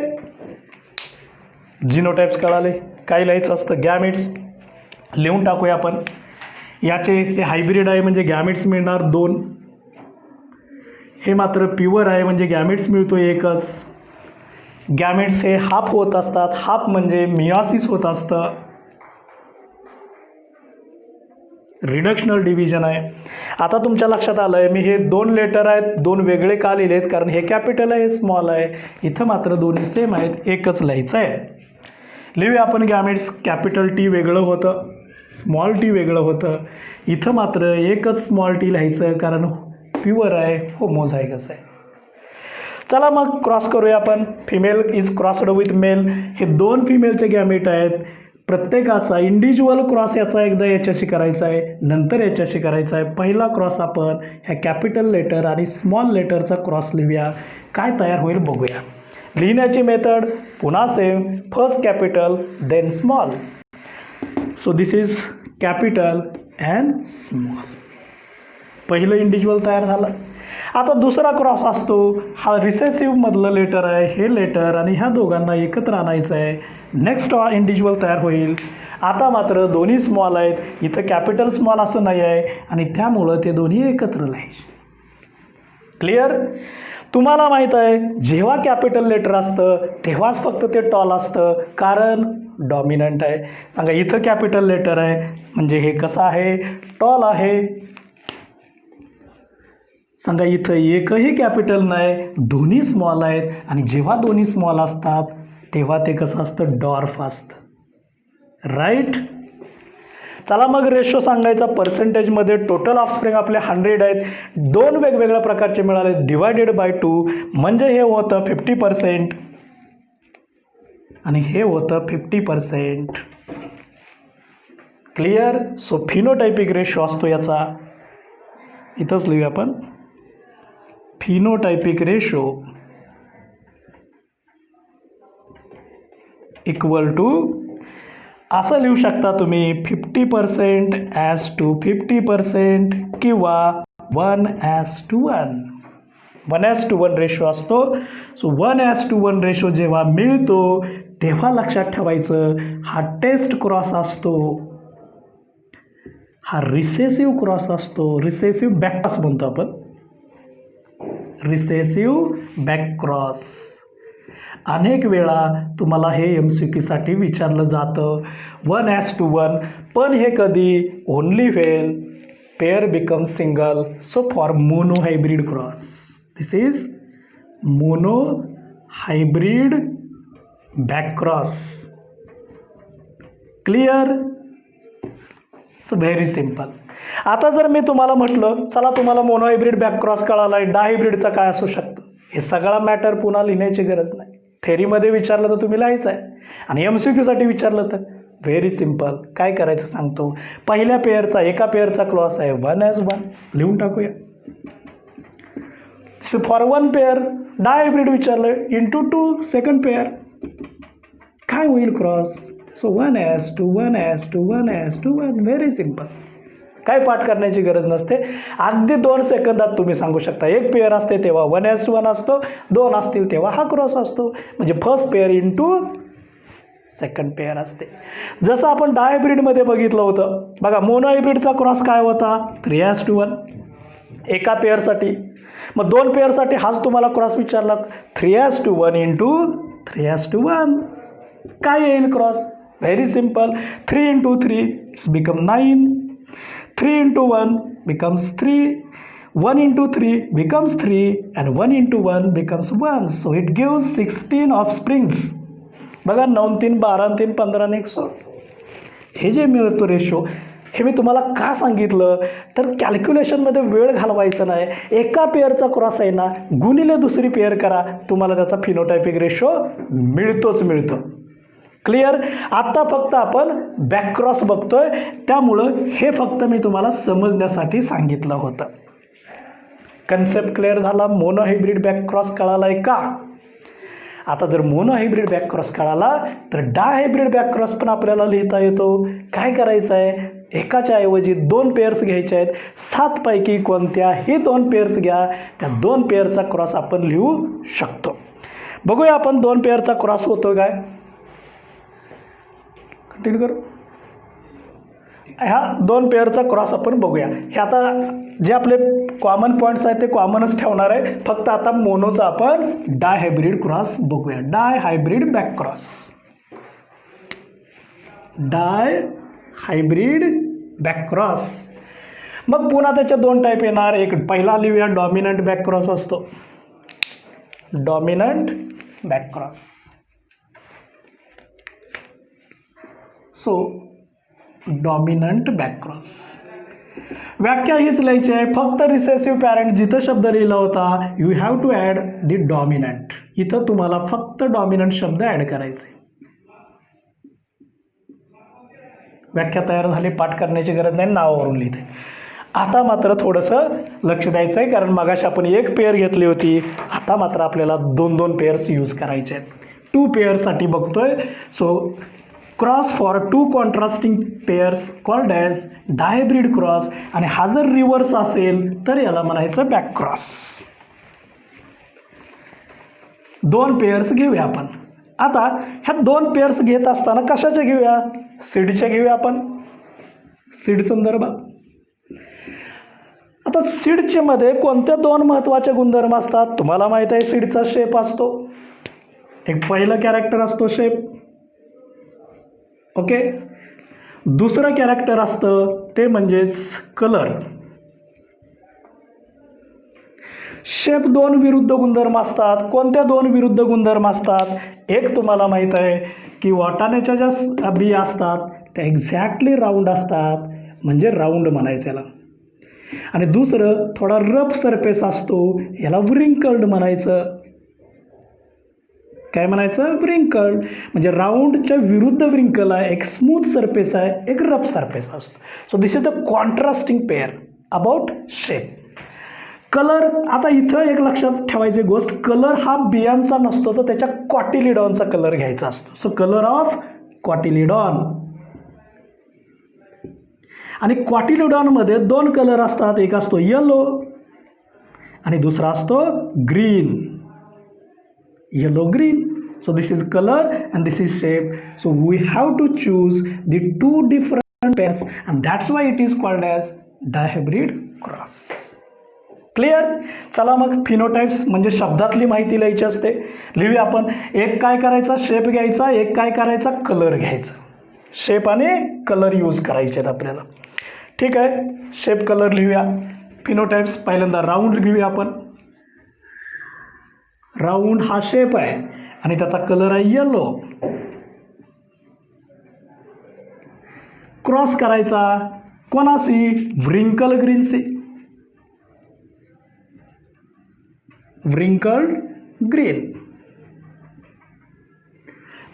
झिनोटाइप्स कळाले. काय लिहायचं असतं? गॅमिट्स लिहून टाकूया आपण. याचे हे हायब्रिड आहे म्हणजे गॅमिट्स मिळणार 2. हे मात्र प्युअर आहे म्हणजे गॅमिट्स मिळतो एकच. गॅमेट्स हे हाफ होत असतात. हाफ म्हणजे मियासिस होत असतं. रिडक्शनल डिव्हिजन आहे. आता तुमच्या लक्षात आलं आहे मी हे 2 लेटर आहेत 2 वेगळे का लिहिलेत कारण हे कॅपिटल आहे हे स्मॉल आहे. इथं मात्र दोन्ही सेम आहेत. एकच लिहायचं आहे. लिहूया आपण गॅमेट्स. कॅपिटल टी वेगळं होतं स्मॉल टी वेगळं होतं. इथं मात्र एकच स्मॉल टी लिहायचं कारण प्युअर आहे होमोझायगस आहे. चला मग क्रॉस करूया आपण. Female is crossed with mail. हे 2 फिमेलचे गॅमेट आहेत. प्रत्येकाचा इंडिव्हिज्युअल क्रॉस याचा एकदा याच्याशी करायचा आहे नंतर याच्याशी करायचा आहे. पहिला क्रॉस आपण ह्या कॅपिटल लेटर आणि स्मॉल लेटरचा क्रॉस लिहूया. काय तयार होईल बघूया. लिहिण्याची मेथड पुन्हा same. First capital then small. So this is capital and small. पहिलं इंडिव्हिज्युअल तयार झालं. आता दुसरा क्रॉस असतो. हा रिसेसिव्हमधलं लेटर आहे हे लेटर आणि ह्या दोघांना एकत्र आणायचं आहे. नेक्स्ट इंडिव्हिज्युअल तयार होईल. आता मात्र दोन्ही स्मॉल आहेत. इथं कॅपिटल स्मॉल असं नाही आहे आणि त्यामुळं ते दोन्ही एकत्र लिहायचे. क्लिअर? तुम्हाला माहीत आहे जेव्हा कॅपिटल लेटर असतं तेव्हाच फक्त ते टॉल असतं कारण डॉमिनंट आहे. सांगा इथं कॅपिटल लेटर आहे म्हणजे हे कसं आहे? टॉल आहे. सांगा इथं एकही कॅपिटल नाही दोन्ही स्मॉल आहेत आणि जेव्हा दोन्ही स्मॉल असतात तेव्हा ते कसं असतं? डॉर्फ असतं. राईट. चला मग रेशो सांगायचा. पर्सेंटेजमध्ये टोटल ऑफस्प्रिंग आपले 100 आहेत. 2 वेगवेगळ्या प्रकारचे मिळाले. डिवायडेड बाय 2 म्हणजे हे होतं 50% आणि हे होतं 50%. क्लिअर? सो फिनोटायपिक रेशो असतो याचा. इथंच लिहूया आपण. फिनोटायपिक रेशो इक्वल टू असं लिहू शकता तुम्ही 50% ॲज टू 50% किंवा 1:1. 1:1 रेशो असतो. सो 1:1 रेशो जेव्हा मिळतो तेव्हा लक्षात ठेवायचं हा टेस्ट क्रॉस असतो. हा रिसेसिव्ह क्रॉस असतो. रिसेसिव्ह बॅक क्रॉस म्हणतो आपण. Recessive back cross. अनेक वेळा तुम्हाला हे MCQसाठी विचारलं जातं 1:1. पण हे कधी? Only when pair become single. So for mono hybrid cross. This is mono hybrid back cross. Clear? So very simple. आता जर मी तुम्हाला म्हटलं चला तुम्हाला मोनो हायब्रिड बॅक क्रॉस कळाला आहे डायहायब्रिडचा काय असू शकतं? हे सगळा मॅटर पुन्हा लिहिण्याची गरज नाही. थेरीमध्ये विचारलं तर तुम्ही लिहायचं आहे आणि MCQसाठी विचारलं तर व्हेरी सिम्पल. काय करायचं सांगतो. पहिल्या पेअरचा एका पेअरचा क्रॉस आहे 1:1. लिहून टाकूया. फॉर 1 पेअर डायहायब्रिड विचारलं इंटू 2 सेकंड पेअर काय होईल क्रॉस? सो 1:2 1:2 1:2 1. Very simple. काय पाठ करण्याची गरज नसते. अगदी 2 सेकंदात तुम्ही सांगू शकता. एक पेअर असते तेव्हा 1:1 असतो. 2 असतील तेव्हा हा क्रॉस असतो. म्हणजे first pair into second pair असते. जसं आपण डायहायब्रिडमध्ये बघितलं होतं बघा. मोनो हायब्रिडचा क्रॉस काय होता? 3:1 एका पेअरसाठी. मग 2 पेअरसाठी हाच तुम्हाला क्रॉस विचारला 3:1 इंटू 3:1. काय येईल cross? Very simple. 3 into 3 it's become 9. 3 into 1 becomes 3, 1 into 3 becomes 3 and 1 into 1 becomes 1. So it gives 16 offsprings. बघा 9 3 12 3 15 1 16. हे जे मिळतो रेशो हे मी तुम्हाला का सांगितलं तर कॅल्क्युलेशनमध्ये वेळ घालवायचा नाही. एका पेअरचा क्रॉस आहे ना गुणिले दुसरी पेअर करा, तुम्हाला त्याचा फिनोटायपिक रेशो मिळतो. क्लिअर. आता फक्त आपण बॅकक्रॉस बघतोय, त्यामुळं हे फक्त मी तुम्हाला समजण्यासाठी सांगितलं होतं. कन्सेप्ट क्लिअर झाला. मोनोहायब्रिड बॅकक्रॉस कळालाय का? आता जर मोनोहायब्रिड बॅकक्रॉस कळाला तर डायहायब्रिड बॅकक्रॉस पण आपल्याला लिहिता येतो. काय करायचं आहे, एकाच्या ऐवजी 2 पेअर्स घ्यायचे आहेत. 7 पैकी कोणत्याही 2 पेअर्स घ्या, त्या 2 पेअरचा क्रॉस आपण लिहू शकतो. बघूया आपण 2 पेअरचा क्रॉस होतो काय. कंटिन्यू करू. ह्या 2 पेअरचा क्रॉस आपण बघूया. हे आता जे आपले कॉमन पॉईंट्स आहेत ते कॉमनच ठेवणार आहे. फक्त आता मोनोचा आपण डायहायब्रिड क्रॉस बघूया. डायहायब्रिड बॅकक्रॉस, डायहायब्रिड बॅकक्रॉस. मग पुन्हा त्याच्या 2 टाईप येणार. एक पहिला लिहूया, डॉमिनंट बॅकक्रॉस असतो. डॉमिनंट बॅकक्रॉस. सो डॉमिनंट बॅकक्रॉस व्याख्या हीच लिहायची आहे. फक्त रिसेसिव्ह पॅरेंट जिथं शब्द लिहिला होता you have to add the dominant. इथं तुम्हाला फक्त डॉमिनंट शब्द ॲड करायचे. व्याख्या तयार झाली, पाठ करण्याची गरज नाही, नावावरून लिहिते. आता मात्र थोडंसं लक्ष द्यायचं आहे, कारण मगाशी आपण 1 पेअर घेतली होती. आता मात्र आपल्याला 2 पेअर्स यूज करायचे आहेत. 2 पेअरसाठी बघतोय. So cross for 2 contrasting pairs called as dihybrid cross. आणि हा जर रिव्हर्स असेल तर याला म्हणायचं बॅक क्रॉस. 2 पेअर्स घेऊया आपण. आता ह्या 2 पेअर्स घेत असताना कशाच्या घेऊया, सीडच्या घेऊया आपण. सीड संदर्भात आता सीडच्या मध्ये कोणत्या 2 महत्त्वाचे गुणधर्म असतात तुम्हाला माहीत आहे. सीडचा शेप असतो, एक पहिलं कॅरेक्टर असतो शेप. ओके. दुसरं कॅरेक्टर असतं ते म्हणजेच कलर. शेप 2 विरुद्ध गुणधर्म असतात. कोणत्या 2 विरुद्ध गुणधर्म असतात? एक तुम्हाला माहीत आहे की वाटाण्याच्या ज्या बिया असतात त्या एक्झॅक्टली राऊंड असतात, म्हणजे राऊंड म्हणायचं याला. आणि दुसरं थोडा रफ सरफेस असतो, याला व्रिंकल्ड म्हणायचं. काय म्हणायचं? व्रिंकल्ड. म्हणजे राऊंडच्या विरुद्ध व्रिंकल आहे, एक स्मूथ सरफेस आहे, एक रफ सरफेस असतो. So this is the contrasting pair about shape. Colour, आता इथं एक लक्षात ठेवायची गोष्ट, कलर हा बियांचा नसतो, तर त्याच्या कॉटिलिडॉनचा कलर घ्यायचा असतो. So colour of cotyledon. आणि कॉटिलिडॉनमध्ये 2 कलर असतात. एक असतो येलो आणि दुसरा असतो green. Yellow green. So this is color and this is shape. So we have to choose the 2 different pairs and that's why it is called as dihybrid cross. Clear. चला मग phenotypes म्हणजे शब्दातली माहिती लिहायची असते. लिहूया आपण. एक काय करायचा, शेप घ्यायचा. एक काय करायचा, कलर घ्यायचा. शेप आणि कलर यूज करायचे आहेत आपल्याला. ठीक आहे. शेप कलर लिहूया. फिनोटाइप्स पहिल्यांदा राऊंड घेऊया आपण. राऊंड हा शेप आहे आणि त्याचा कलर आहे येलो. क्रॉस करायचा कोणाशी? व्रिंकल ग्रीनशी. Wrinkled green.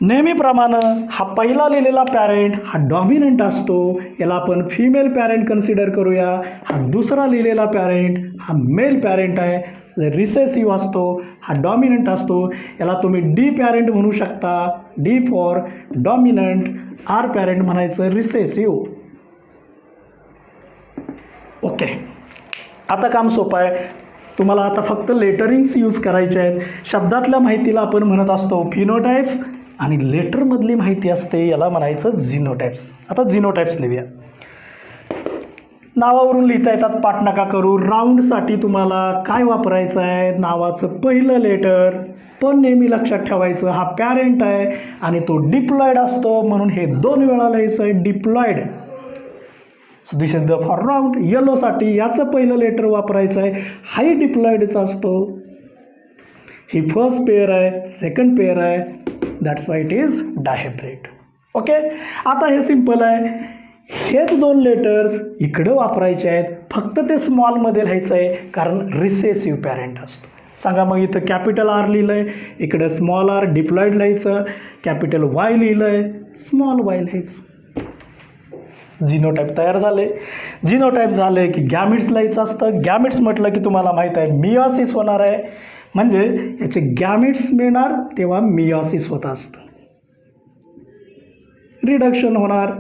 नेहमीप्रमाणे हा पहिला लिहिलेला पॅरेंट हा डॉमिनंट असतो, याला आपण फिमेल पॅरेंट कन्सिडर करूया. हा दुसरा लिहिलेला पॅरेंट हा मेल पॅरेंट आहे, रिसेसिव्ह असतो, हा डॉमिनंट असतो. याला तुम्ही डी पॅरेंट म्हणू शकता. D for dominant, R parent म्हणायचं रिसेसिव्ह. ओके. आता काम सोपं आहे. तुम्हाला आता फक्त लेटरिंग्स यूज करायचे आहेत. शब्दातल्या माहितीला आपण म्हणत असतो फिनोटाइप्स आणि लेटरमधली माहिती असते याला म्हणायचं झिनोटाइप्स. आता झिनोटाइप्स लिहूया. नावावरून लिहिता येतात, पाठ नका करू. राऊंडसाठी तुम्हाला काय वापरायचं आहे? नावाचं पहिलं लेटर. पण नेहमी लक्षात ठेवायचं हा पॅरेंट आहे आणि तो डिप्लॉइड असतो, म्हणून हे 2 वेळा लिहायचं आहे, diploid. So this is the for round. येलोसाठी याचं पहिलं लेटर वापरायचं आहे, हाही डिप्लॉइडचा असतो. ही फर्स्ट पेअर आहे, सेकंड पेअर आहे, that's why it is dihybrid. Okay. आता हे सिंपल आहे. हेच दोन लेटर्स इकडं वापरायचे आहेत, फक्त ते स्मॉलमध्ये लिहायचं आहे कारण रिसेसिव्ह पॅरेंट असतो. सांगा मग इथं कॅपिटल आर लिहिलं आहे, इकडं स्मॉल आर डिप्लॉइड लिहायचं, कॅपिटल वाय लिहिलं आहे, स्मॉल वाय लिहायचं. जिनोटाईप तयार झाले. जिनोटाईप झाले की गॅमिट्स लिहायचं असतं. गॅमिट्स म्हटलं की तुम्हाला माहीत आहे मियोसिस होणार आहे, म्हणजे याचे गॅमिट्स मिळणार तेव्हा मियोसिस होत असतं. रिडक्शन होणार.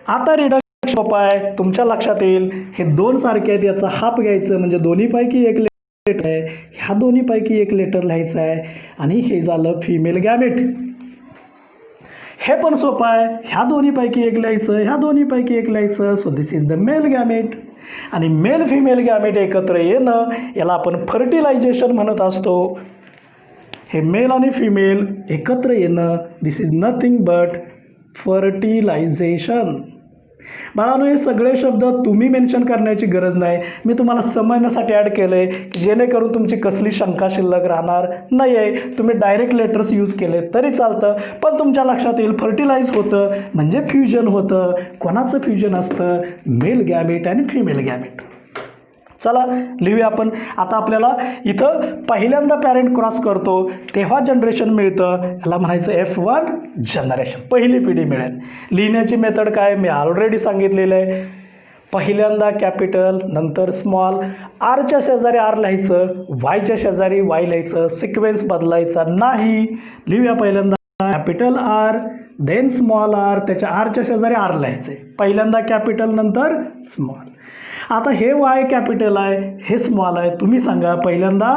आता रिडक्शन सोपं आहे, तुमच्या लक्षात येईल. हे दोन सारखे आहेत, याचा हाफ घ्यायचं म्हणजे दोन्हीपैकी एक लेटर आहे, ह्या दोन्हीपैकी एक लेटर लिहायचं आहे आणि हे झालं फिमेल गॅमेट. हे पण सोपं आहे, ह्या दोन्हीपैकी एक लिहायचं, ह्या दोन्हीपैकी एक लिहायचं. So this is the mail gamete. आणि मेल फिमेल गॅमेट एकत्र येणं याला आपण फर्टिलायझेशन म्हणत असतो. हे मेल आणि फिमेल एकत्र येणं दिस इज नथिंग बट फर्टिलायझेशन. बाळांनो, हे सगळे शब्द तुम्ही मेन्शन करण्याची गरज नाही, मी तुम्हाला समजण्यासाठी ॲड केलं आहे की जेणेकरून तुमची कसली शंका शिल्लक राहणार नाही आहे. तुम्ही डायरेक्ट लेटर्स यूज केले तरी चालतं, पण तुमच्या लक्षात येईल फर्टिलाइज होतं म्हणजे फ्युजन होतं. कोणाचं फ्युजन असतं? मेल गॅमेट आणि फिमेल गॅमेट. चला लिहूया आपण. आता आपल्याला इथं पहिल्यांदा पॅरेंट क्रॉस करतो तेव्हा जनरेशन मिळतं, याला म्हणायचं F1 जनरेशन, पहिली पिढी मिळेल. लिहिण्याची मेथड काय मी ऑलरेडी सांगितलेलं आहे. पहिल्यांदा कॅपिटल नंतर स्मॉल, आरच्या शेजारी आर लिहायचं, वायच्या शेजारी वाय लिहायचं, सिक्वेन्स बदलायचा नाही. लिहूया पहिल्यांदा capital R then small R, त्याच्या आरच्या शेजारी आर लिहायचे. पहिल्यांदा कॅपिटल नंतर स्मॉल. आता हे वाय कॅपिटल आहे, हे स्मॉल आहे. तुम्ही सांगा पहिल्यांदा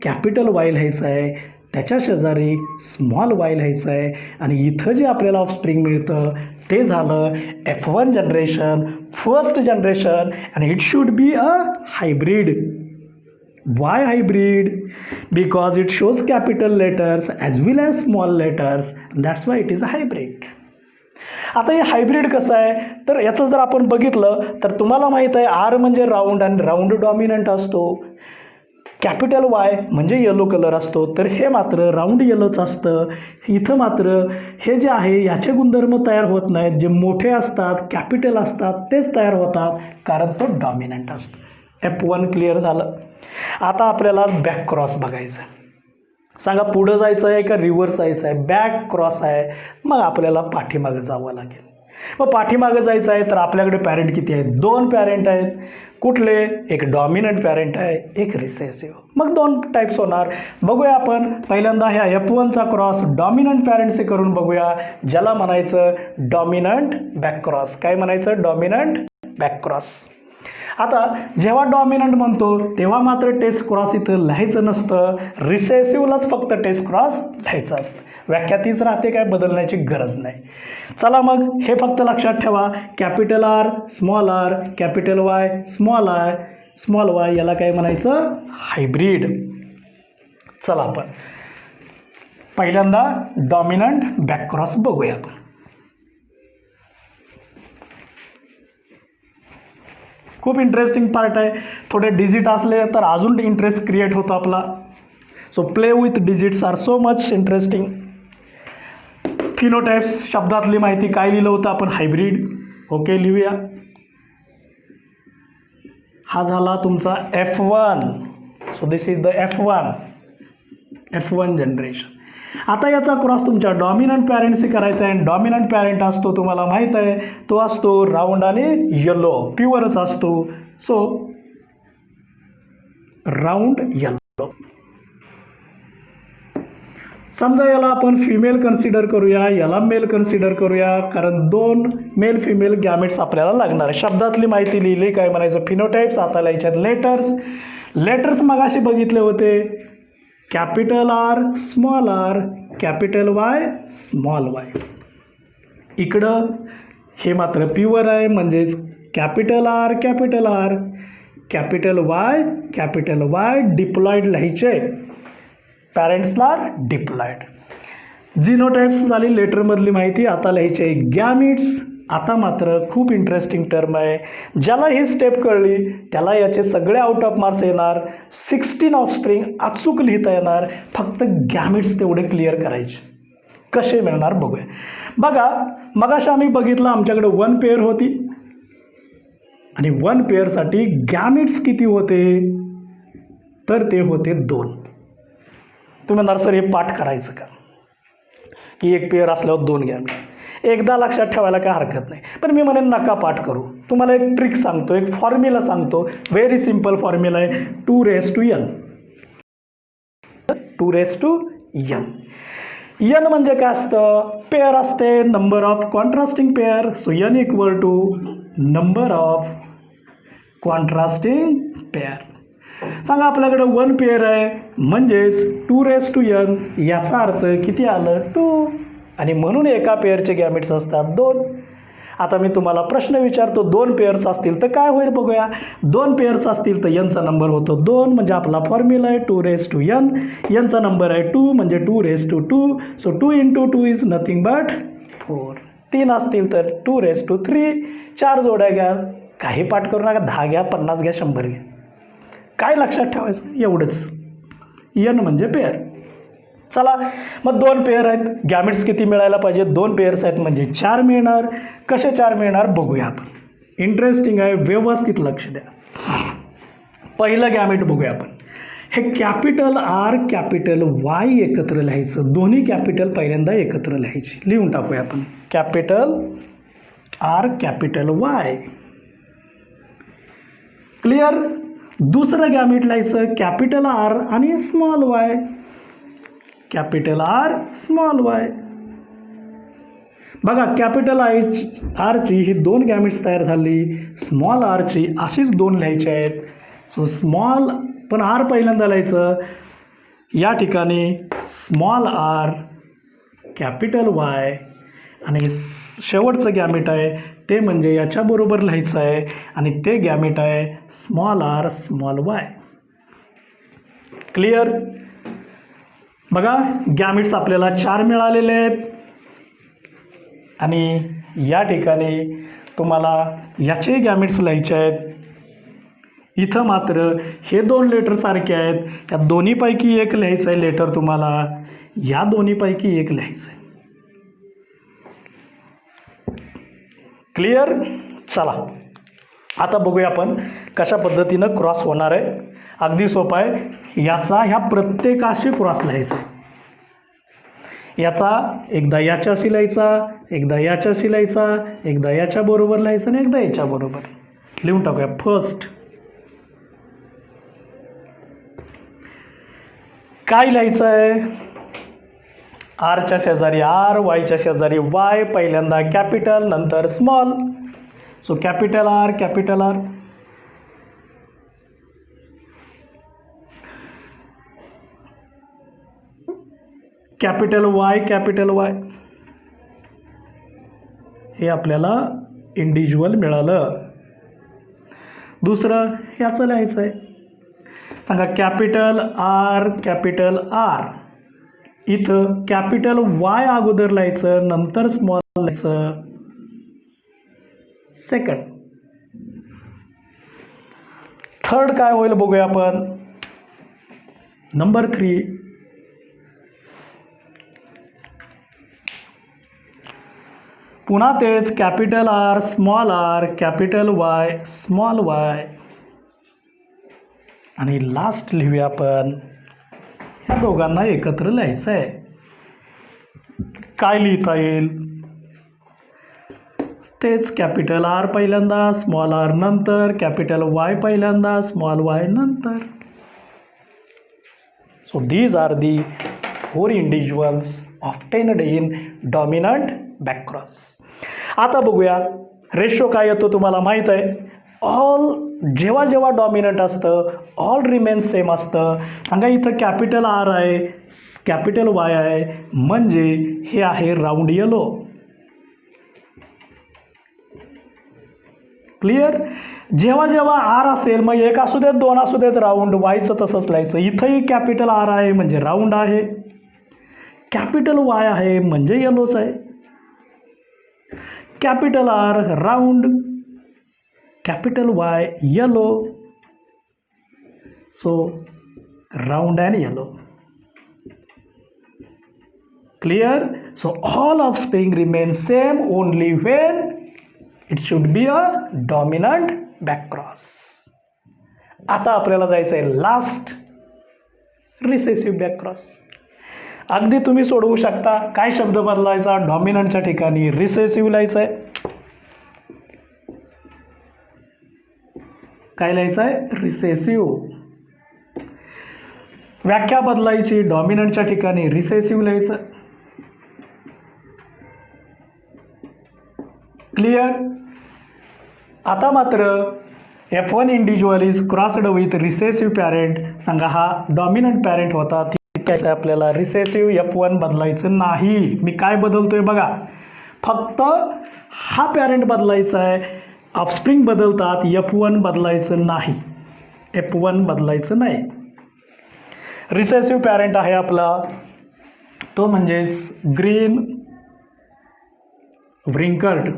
कॅपिटल वाय लिहायचं आहे, त्याच्या शेजारी स्मॉल वाय लिहायचं आहे आणि इथं जे आपल्याला ऑफस्प्रिंग मिळतं ते झालं F1 जनरेशन, फर्स्ट जनरेशन. आणि it should be a hybrid. Y hybrid? Because it shows capital letters as well as small letters, that's why it is a hybrid. आता हे हायब्रिड कसं आहे तर याचं जर आपण बघितलं तर तुम्हाला माहीत आहे आर म्हणजे राऊंड आणि राऊंड डॉमिनंट असतो. कॅपिटल वाय म्हणजे येलो कलर असतो, तर हे मात्र राऊंड येलोच असतं. इथं मात्र हे जे आहे याचे गुणधर्म तयार होत नाहीत, जे मोठे असतात कॅपिटल असतात तेच तयार होतात कारण तो डॉमिनंट असतो. F1 क्लिअर झालं. आता आपल्याला बॅक क्रॉस बघायचं. सांगा पुढं जायचं आहे का रिव्हर्स जायचं आहे? बॅक क्रॉस आहे, मग आपल्याला पाठीमागं जावं लागेल. मग पाठीमागं जायचं आहे तर आपल्याकडे पॅरेंट किती आहेत? दोन पॅरेंट आहेत. कुठले? एक डॉमिनंट पॅरेंट आहे, एक रिसेसिव्ह. मग दोन टाईप्स होणार. बघूया आपण पहिल्यांदा ह्या F1चा क्रॉस डॉमिनंट पॅरेंटचे करून बघूया, ज्याला म्हणायचं डॉमिनंट बॅक क्रॉस. काय म्हणायचं? Dominant back cross. आता जेव्हा डॉमिनंट म्हणतो तेव्हा मात्र टेस्ट क्रॉस इथं लिहायचं नसतं, रिसेसिव्हलाच फक्त टेस्ट क्रॉस लिहायचं असतं. व्याख्या तीच राहते, काय बदलण्याची गरज नाही. चला मग हे फक्त लक्षात ठेवा, capital R small R, capital Y small I small Y, याला काय म्हणायचं? हायब्रिड. चला आपण पहिल्यांदा डॉमिनंट बॅक क्रॉस बघूया आपण. खूप इंटरेस्टिंग पार्ट आहे. थोडे डिजिट असले तर अजून इंटरेस्ट क्रिएट होतो आपला. So play with digits are so much interesting. Phenotypes शब्दातली माहिती काय लिहिलं होतं आपण? हायब्रिड. ओके लिहूया. हा झाला तुमचा F1. So this is the F1 generation. आता याचा क्रॉस तुमच्या डॉमिनंट पॅरेंटशी करायचा आहे. डॉमिनंट पॅरेंट असतो तुम्हाला माहीत आहे, तो असतो राऊंड आणि येलो, प्युअरच असतो. So round yellow. समजा याला आपण फिमेल कन्सिडर करूया, याला मेल कन्सिडर करूया, कारण दोन मेल फिमेल गॅमेट्स आपल्याला लागणार आहे. शब्दातली माहिती लिहिली, काय म्हणायचं? फिनोटाइप्स. आता लिहायच्यात लेटर्स. लेटर्स मगाशी बघितले होते, capital R small R, capital Y small Y. इकडं हे मात्र प्युअर आहे, म्हणजेच capital R capital Y diploid लिहायचे, पॅरेंट्सला डिप्लॉइड. जिनोटाइप्स झाली लेटरमधली माहिती. आता लिहायचे गॅमिट्स. आता मात्र खूप इंटरेस्टिंग टर्म आहे, ज्याला ही स्टेप कळली त्याला याचे सगळे आउट ऑफ मार्क्स येणार. 16 ऑफस्प्रिंग अचूक लिहिता येणार, फक्त गॅमिट्स तेवढे क्लिअर करायचे. कसे मिळणार बघूया. बघा मगाशी आम्ही बघितलं आमच्याकडे 1 पेअर होती, आणि 1 पेअरसाठी गॅमिट्स किती होते, तर ते होते 2. तुम्ही म्हणणार सर हे पाठ करायचं का, की एक पेअर असल्यावर 2 गॅमिट. एकदा लक्षात ठेवायला काय हरकत नाही, पण मी म्हणेन नका पाठ करू. तुम्हाला एक ट्रिक सांगतो, एक फॉर्म्युला सांगतो. व्हेरी सिम्पल फॉर्म्युला आहे, 2n. 2n. n म्हणजे काय असतं, पेअर असते, number of contrasting pair. So n equal to number of contrasting pair. सांगा आपल्याकडे 1 पेअर आहे म्हणजेच 2n. याचा अर्थ किती आलं, 2. आणि म्हणून एका पेअरचे गॅमिट्स असतात 2. आता मी तुम्हाला प्रश्न विचारतो, 2 पेअर्स असतील तर काय होईल बघूया. 2 पेअर्स असतील तर nचा नंबर होतो 2, म्हणजे आपला फॉर्म्युला आहे 2n. nचा नंबर आहे 2 म्हणजे 2. So 2 × 2 is nothing but 4. 3 असतील तर 2⁵. 4 जोड्या घ्या, काही पाठ करू नका, 10 घ्या, 50 घ्या, 100 घ्या. काय लक्षात ठेवायचं, एवढंच. n म्हणजे पेअर. चला मग 2 पेअर आहेत, गॅमिट्स किती मिळायला पाहिजे, 2 पेअर्स आहेत म्हणजे 4 मिळणार. कसे 4 मिळणार बघूया आपण. इंटरेस्टिंग आहे, व्यवस्थित लक्ष द्या. पहिलं गॅमिट बघूया आपण. हे कॅपिटल R कॅपिटल Y एकत्र लिहायचं. दोन्ही कॅपिटल पहिल्यांदा एकत्र लिहायची. लिहून टाकूया आपण, capital R capital Y. Clear. दुसरं गॅमिट लिहायचं, कॅपिटल R आणि small y. Capital R small y. बघा कॅपिटल R ची ही 2 गॅमिट्स तयार झाली, स्मॉल r ची अशीच 2 लिहायची आहेत. सो स्मॉल पण R पहिल्यांदा लिहायचं, या ठिकाणी स्मॉल r कॅपिटल Y आणि शेवटचं गॅमिट आहे ते म्हणजे याच्याबरोबर लिहायचं आहे आणि ते गॅमिट आहे small r small y. Clear. बघा गॅमिट्स आपल्याला 4 मिळालेले आहेत आणि या ठिकाणी तुम्हाला याचे गॅमिट्स लिहायचे आहेत. इथं मात्र हे 2 लेटर सारखे आहेत, या दोन्हीपैकी एक लिहायचं आहे लेटर तुम्हाला, या दोन्हीपैकी एक लिहायचं आहे. क्लिअर. चला आता बघूया आपण कशा पद्धतीनं क्रॉस होणार आहे. अगदी सोपं आहे. याचा ह्या प्रत्येकाशी क्रॉस लिहायचा आहे. याचा एकदा याच्याशी लिहायचा, एकदा याच्याशी लिहायचा, एकदा याच्या बरोबर लिहायचा आणि एकदा याच्या बरोबर. लिहून टाकूया. फर्स्ट काय लिहायचं आहे, आरच्या शेजारी R, वायच्या शेजारी Y. पहिल्यांदा कॅपिटल नंतर small. So capital R capital R. Capital Y capital Y. हे आपल्याला इंडिव्हिज्युअल मिळालं. दुसरं याचं लिहायचं आहे. सांगा कॅपिटल R कॅपिटल R. इथं कॅपिटल Y अगोदर लिहायचं, नंतर स्मॉल लिहायचं. सेकंड. थर्ड काय होईल बघूया आपण. नंबर 3 पुन्हा तेच capital R small r capital Y small y. आणि लास्ट लिहूया आपण, ह्या दोघांना एकत्र लिहायचं आहे. काय लिहिता येईल, तेच कॅपिटल R पहिल्यांदा स्मॉल r नंतर, कॅपिटल Y पहिल्यांदा स्मॉल y नंतर. So these are the 4 individuals obtained in dominant backcross. आता बघूया रेशो काय येतो तुम्हाला माहीत आहे. ऑल जेव्हा जेव्हा डॉमिनंट असतं ऑल रिमेन्स सेम असतं. सांगा इथं कॅपिटल R आहे, कॅपिटल Y आहे, म्हणजे हे आहे राऊंड येलो. क्लिअर. जेव्हा जेव्हा R असेल मग एक असू देत 2 असू देत राऊंड, वायचं तसंच लिहायचं. इथंही कॅपिटल R आहे म्हणजे राऊंड आहे, कॅपिटल Y आहे म्हणजे येलोच आहे. Capital R round, capital Y yellow. So round and yellow. Clear. So all offspring remain same only when it should be a dominant बॅकक्रॉस. आता आपल्याला जायचं आहे लास्ट, रिसेसिव्ह बॅकक्रॉस. अगदी तुम्ही सोडवू शकता. काय शब्द बदलायचा? डॉमिनंटच्या ठिकाणी रिसेसिव्ह लिहायचं आहे. काय लिहायचं आहे? रिसेसिव्ह. व्याख्या बदलायची, डॉमिनंटच्या ठिकाणी रिसेसिव्ह लिहायचं. क्लिअर? आता मात्र F1 individual is crossed with recessive parent. सांगा, हा डॉमिनंट पॅरेंट होता, आहे आपल्याला रिसेसिव्ह F1 बदलायचं नाही. मी काय बदलतोय बघा, फक्त हा पॅरेंट बदलायचा आहे. ऑफस्प्रिंग बदलतात, F1 बदलायचं नाही. F1 बदलायचं नाही. रिसेसिव्ह पॅरेंट आहे आपला तो म्हणजेच ग्रीन व्रिंकल्ड.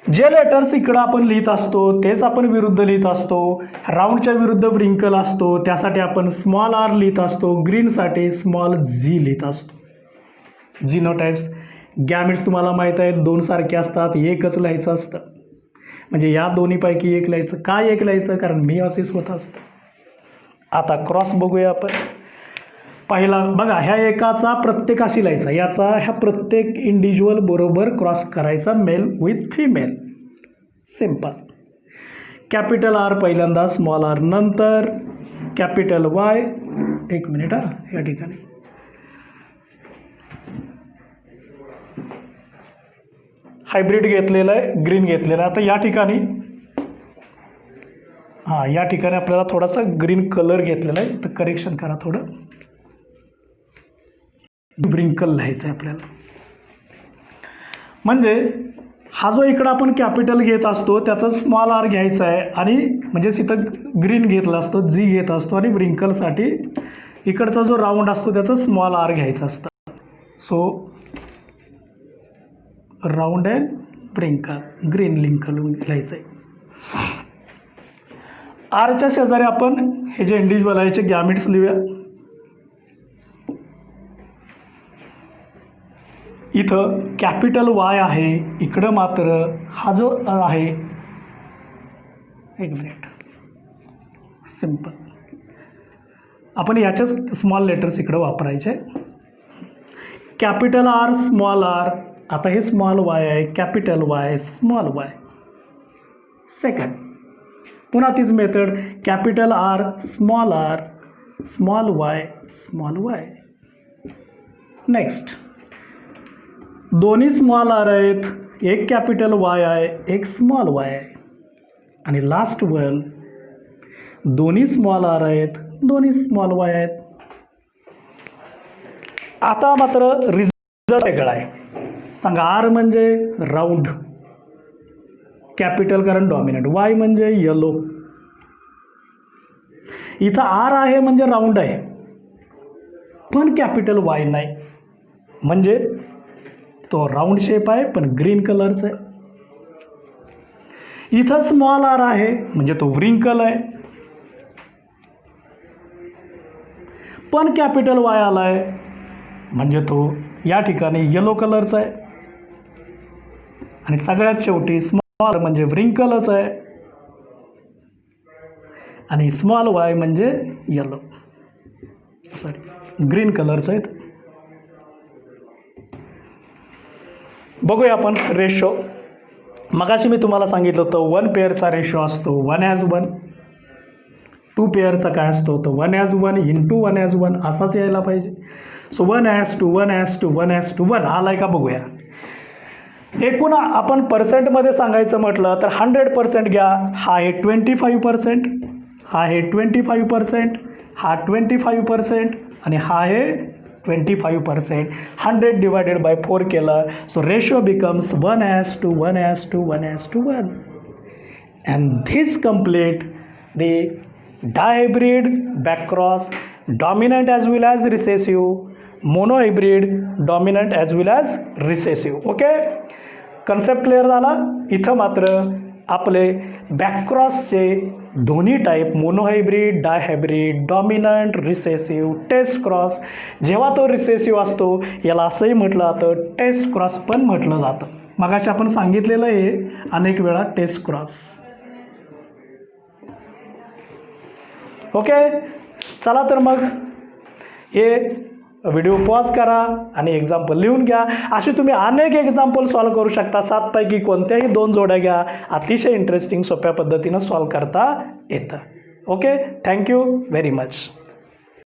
जे लेटर्स इकडं आपण लिहित असतो तेच आपण विरुद्ध लिहित असतो. राऊंडच्या विरुद्ध व्रिंकल असतो, त्यासाठी आपण स्मॉल आर लिहित असतो. ग्रीनसाठी स्मॉल जी लिहित असतो. जिनोटाइप्स. गॅमेट्स तुम्हाला माहीत आहेत, दोन सारखे असतात, एकच लिहायचं असतं. म्हणजे या दोन्हीपैकी एक लिहायचं. काय एक लिहायचं? कारण मियोसिस होत असतं. आता क्रॉस बघूया आपण. पहिला बघा, ह्या एकाचा प्रत्येकाशी लिहायचा, याचा ह्या प्रत्येक इंडिव्हिज्युअल बरोबर क्रॉस करायचा, male with female. Simple. Capital R पहिल्यांदा, स्मॉल आर नंतर, कॅपिटल वाय. एक मिनिट या ठिकाणी हायब्रिड घेतलेलं आहे, ग्रीन घेतलेलं आहे. आता या ठिकाणी या ठिकाणी आपल्याला थोडासा ग्रीन कलर घेतलेला आहे, तर करेक्शन करा थोडं. व्रिंकल लिहायचं आहे आपल्याला. म्हणजे हा जो इकडं आपण कॅपिटल घेत असतो त्याचा स्मॉल आर घ्यायचा आहे, आणि म्हणजेच इथं ग्रीन घेतला असतो, जी घेत असतो, आणि व्रिंकलसाठी इकडचा जो राऊंड असतो त्याचा स्मॉल आर घ्यायचा असतं. So round and wrinkle, green wrinkle लिहायचं आहे. आरच्या शेजारी आपण हे जे इंडिव्हिज्युअल आहे याचे गॅमेट्स लिहूया. इथं कॅपिटल वाय आहे, इकडं मात्र हा जो आहे, एक मिनिट, सिम्पल, आपण याच्याच स्मॉल लेटर्स इकडं वापरायचे. Capital R, small R. आता हे स्मॉल वाय आहे, capital Y, small Y. Second, पुन्हा तीच method, capital R, small Y, small Y. Next, दोन्ही स्मॉल आर आहेत, एक कॅपिटल वाय आहे, एक स्मॉल वाय आहे. आणि लास्ट वन, दोन्ही स्मॉल आर आहेत, दोन्ही स्मॉल वाय आहेत. आता मात्र रिझल्ट वेगळा आहे. सांगा, आर म्हणजे राऊंड, कॅपिटल कारण डॉमिनंट, वाय म्हणजे येलो. इथं आर आहे म्हणजे राऊंड आहे, पण कॅपिटल वाय नाही, म्हणजे तो राऊंड शेप आहे पण ग्रीन कलरचा आहे. इथं स्मॉल आर आहे म्हणजे तो व्रिंकल आहे, पण कॅपिटल वाय आला आहे म्हणजे तो या ठिकाणी येलो कलरचा आहे. आणि सगळ्यात शेवटी स्मॉल म्हणजे व्रिंकलच आहे, आणि स्मॉल वाय म्हणजे येलो, सॉरी ग्रीन कलरचं आहे. बघूया आपण रेशो. मगाशी मी तुम्हाला सांगितलं होतं 1 पेअरचा रेशो असतो 1:1. 2 पेअरचा काय असतो तर 1:1 इंटू 1:1 असाच यायला पाहिजे. सो 1:1:1:1:1 आलाय का बघूया. एकूण आपण पर्सेंटमध्ये सांगायचं म्हटलं तर 100% घ्या. हा आहे 25%, हा आहे 25%, हा 25% आणि हा आहे 25%. 100 डिवायडेड बाय 4 केलं, so ratio becomes 1:1:1:1. And this complete the dihybrid backcross, dominant as well as recessive, monohybrid, dominant as well as recessive. Okay, concept clear झाला. इथं मात्र आपले बॅकक्रॉसचे दोन्ही type, monohybrid, dihybrid, dominant, recessive, test cross. जेव्हा तो recessive असतो याला असंही म्हटलं जातं, टेस्ट क्रॉस पण म्हटलं जातं. मगाशी आपण सांगितलेलं आहे अनेक वेळा टेस्ट क्रॉस. ओके, चला तर मग हे व्हिडिओ पॉज करा आणि एक्झाम्पल लिहून घ्या. असे तुम्ही अनेक एक्झाम्पल सॉल्व करू शकता. 7 पैकी कोणत्याही 2 जोड्या घ्या, अतिशय इंटरेस्टिंग सोप्या पद्धतीनं सॉल्व करता येतं. Okay, thank you very much.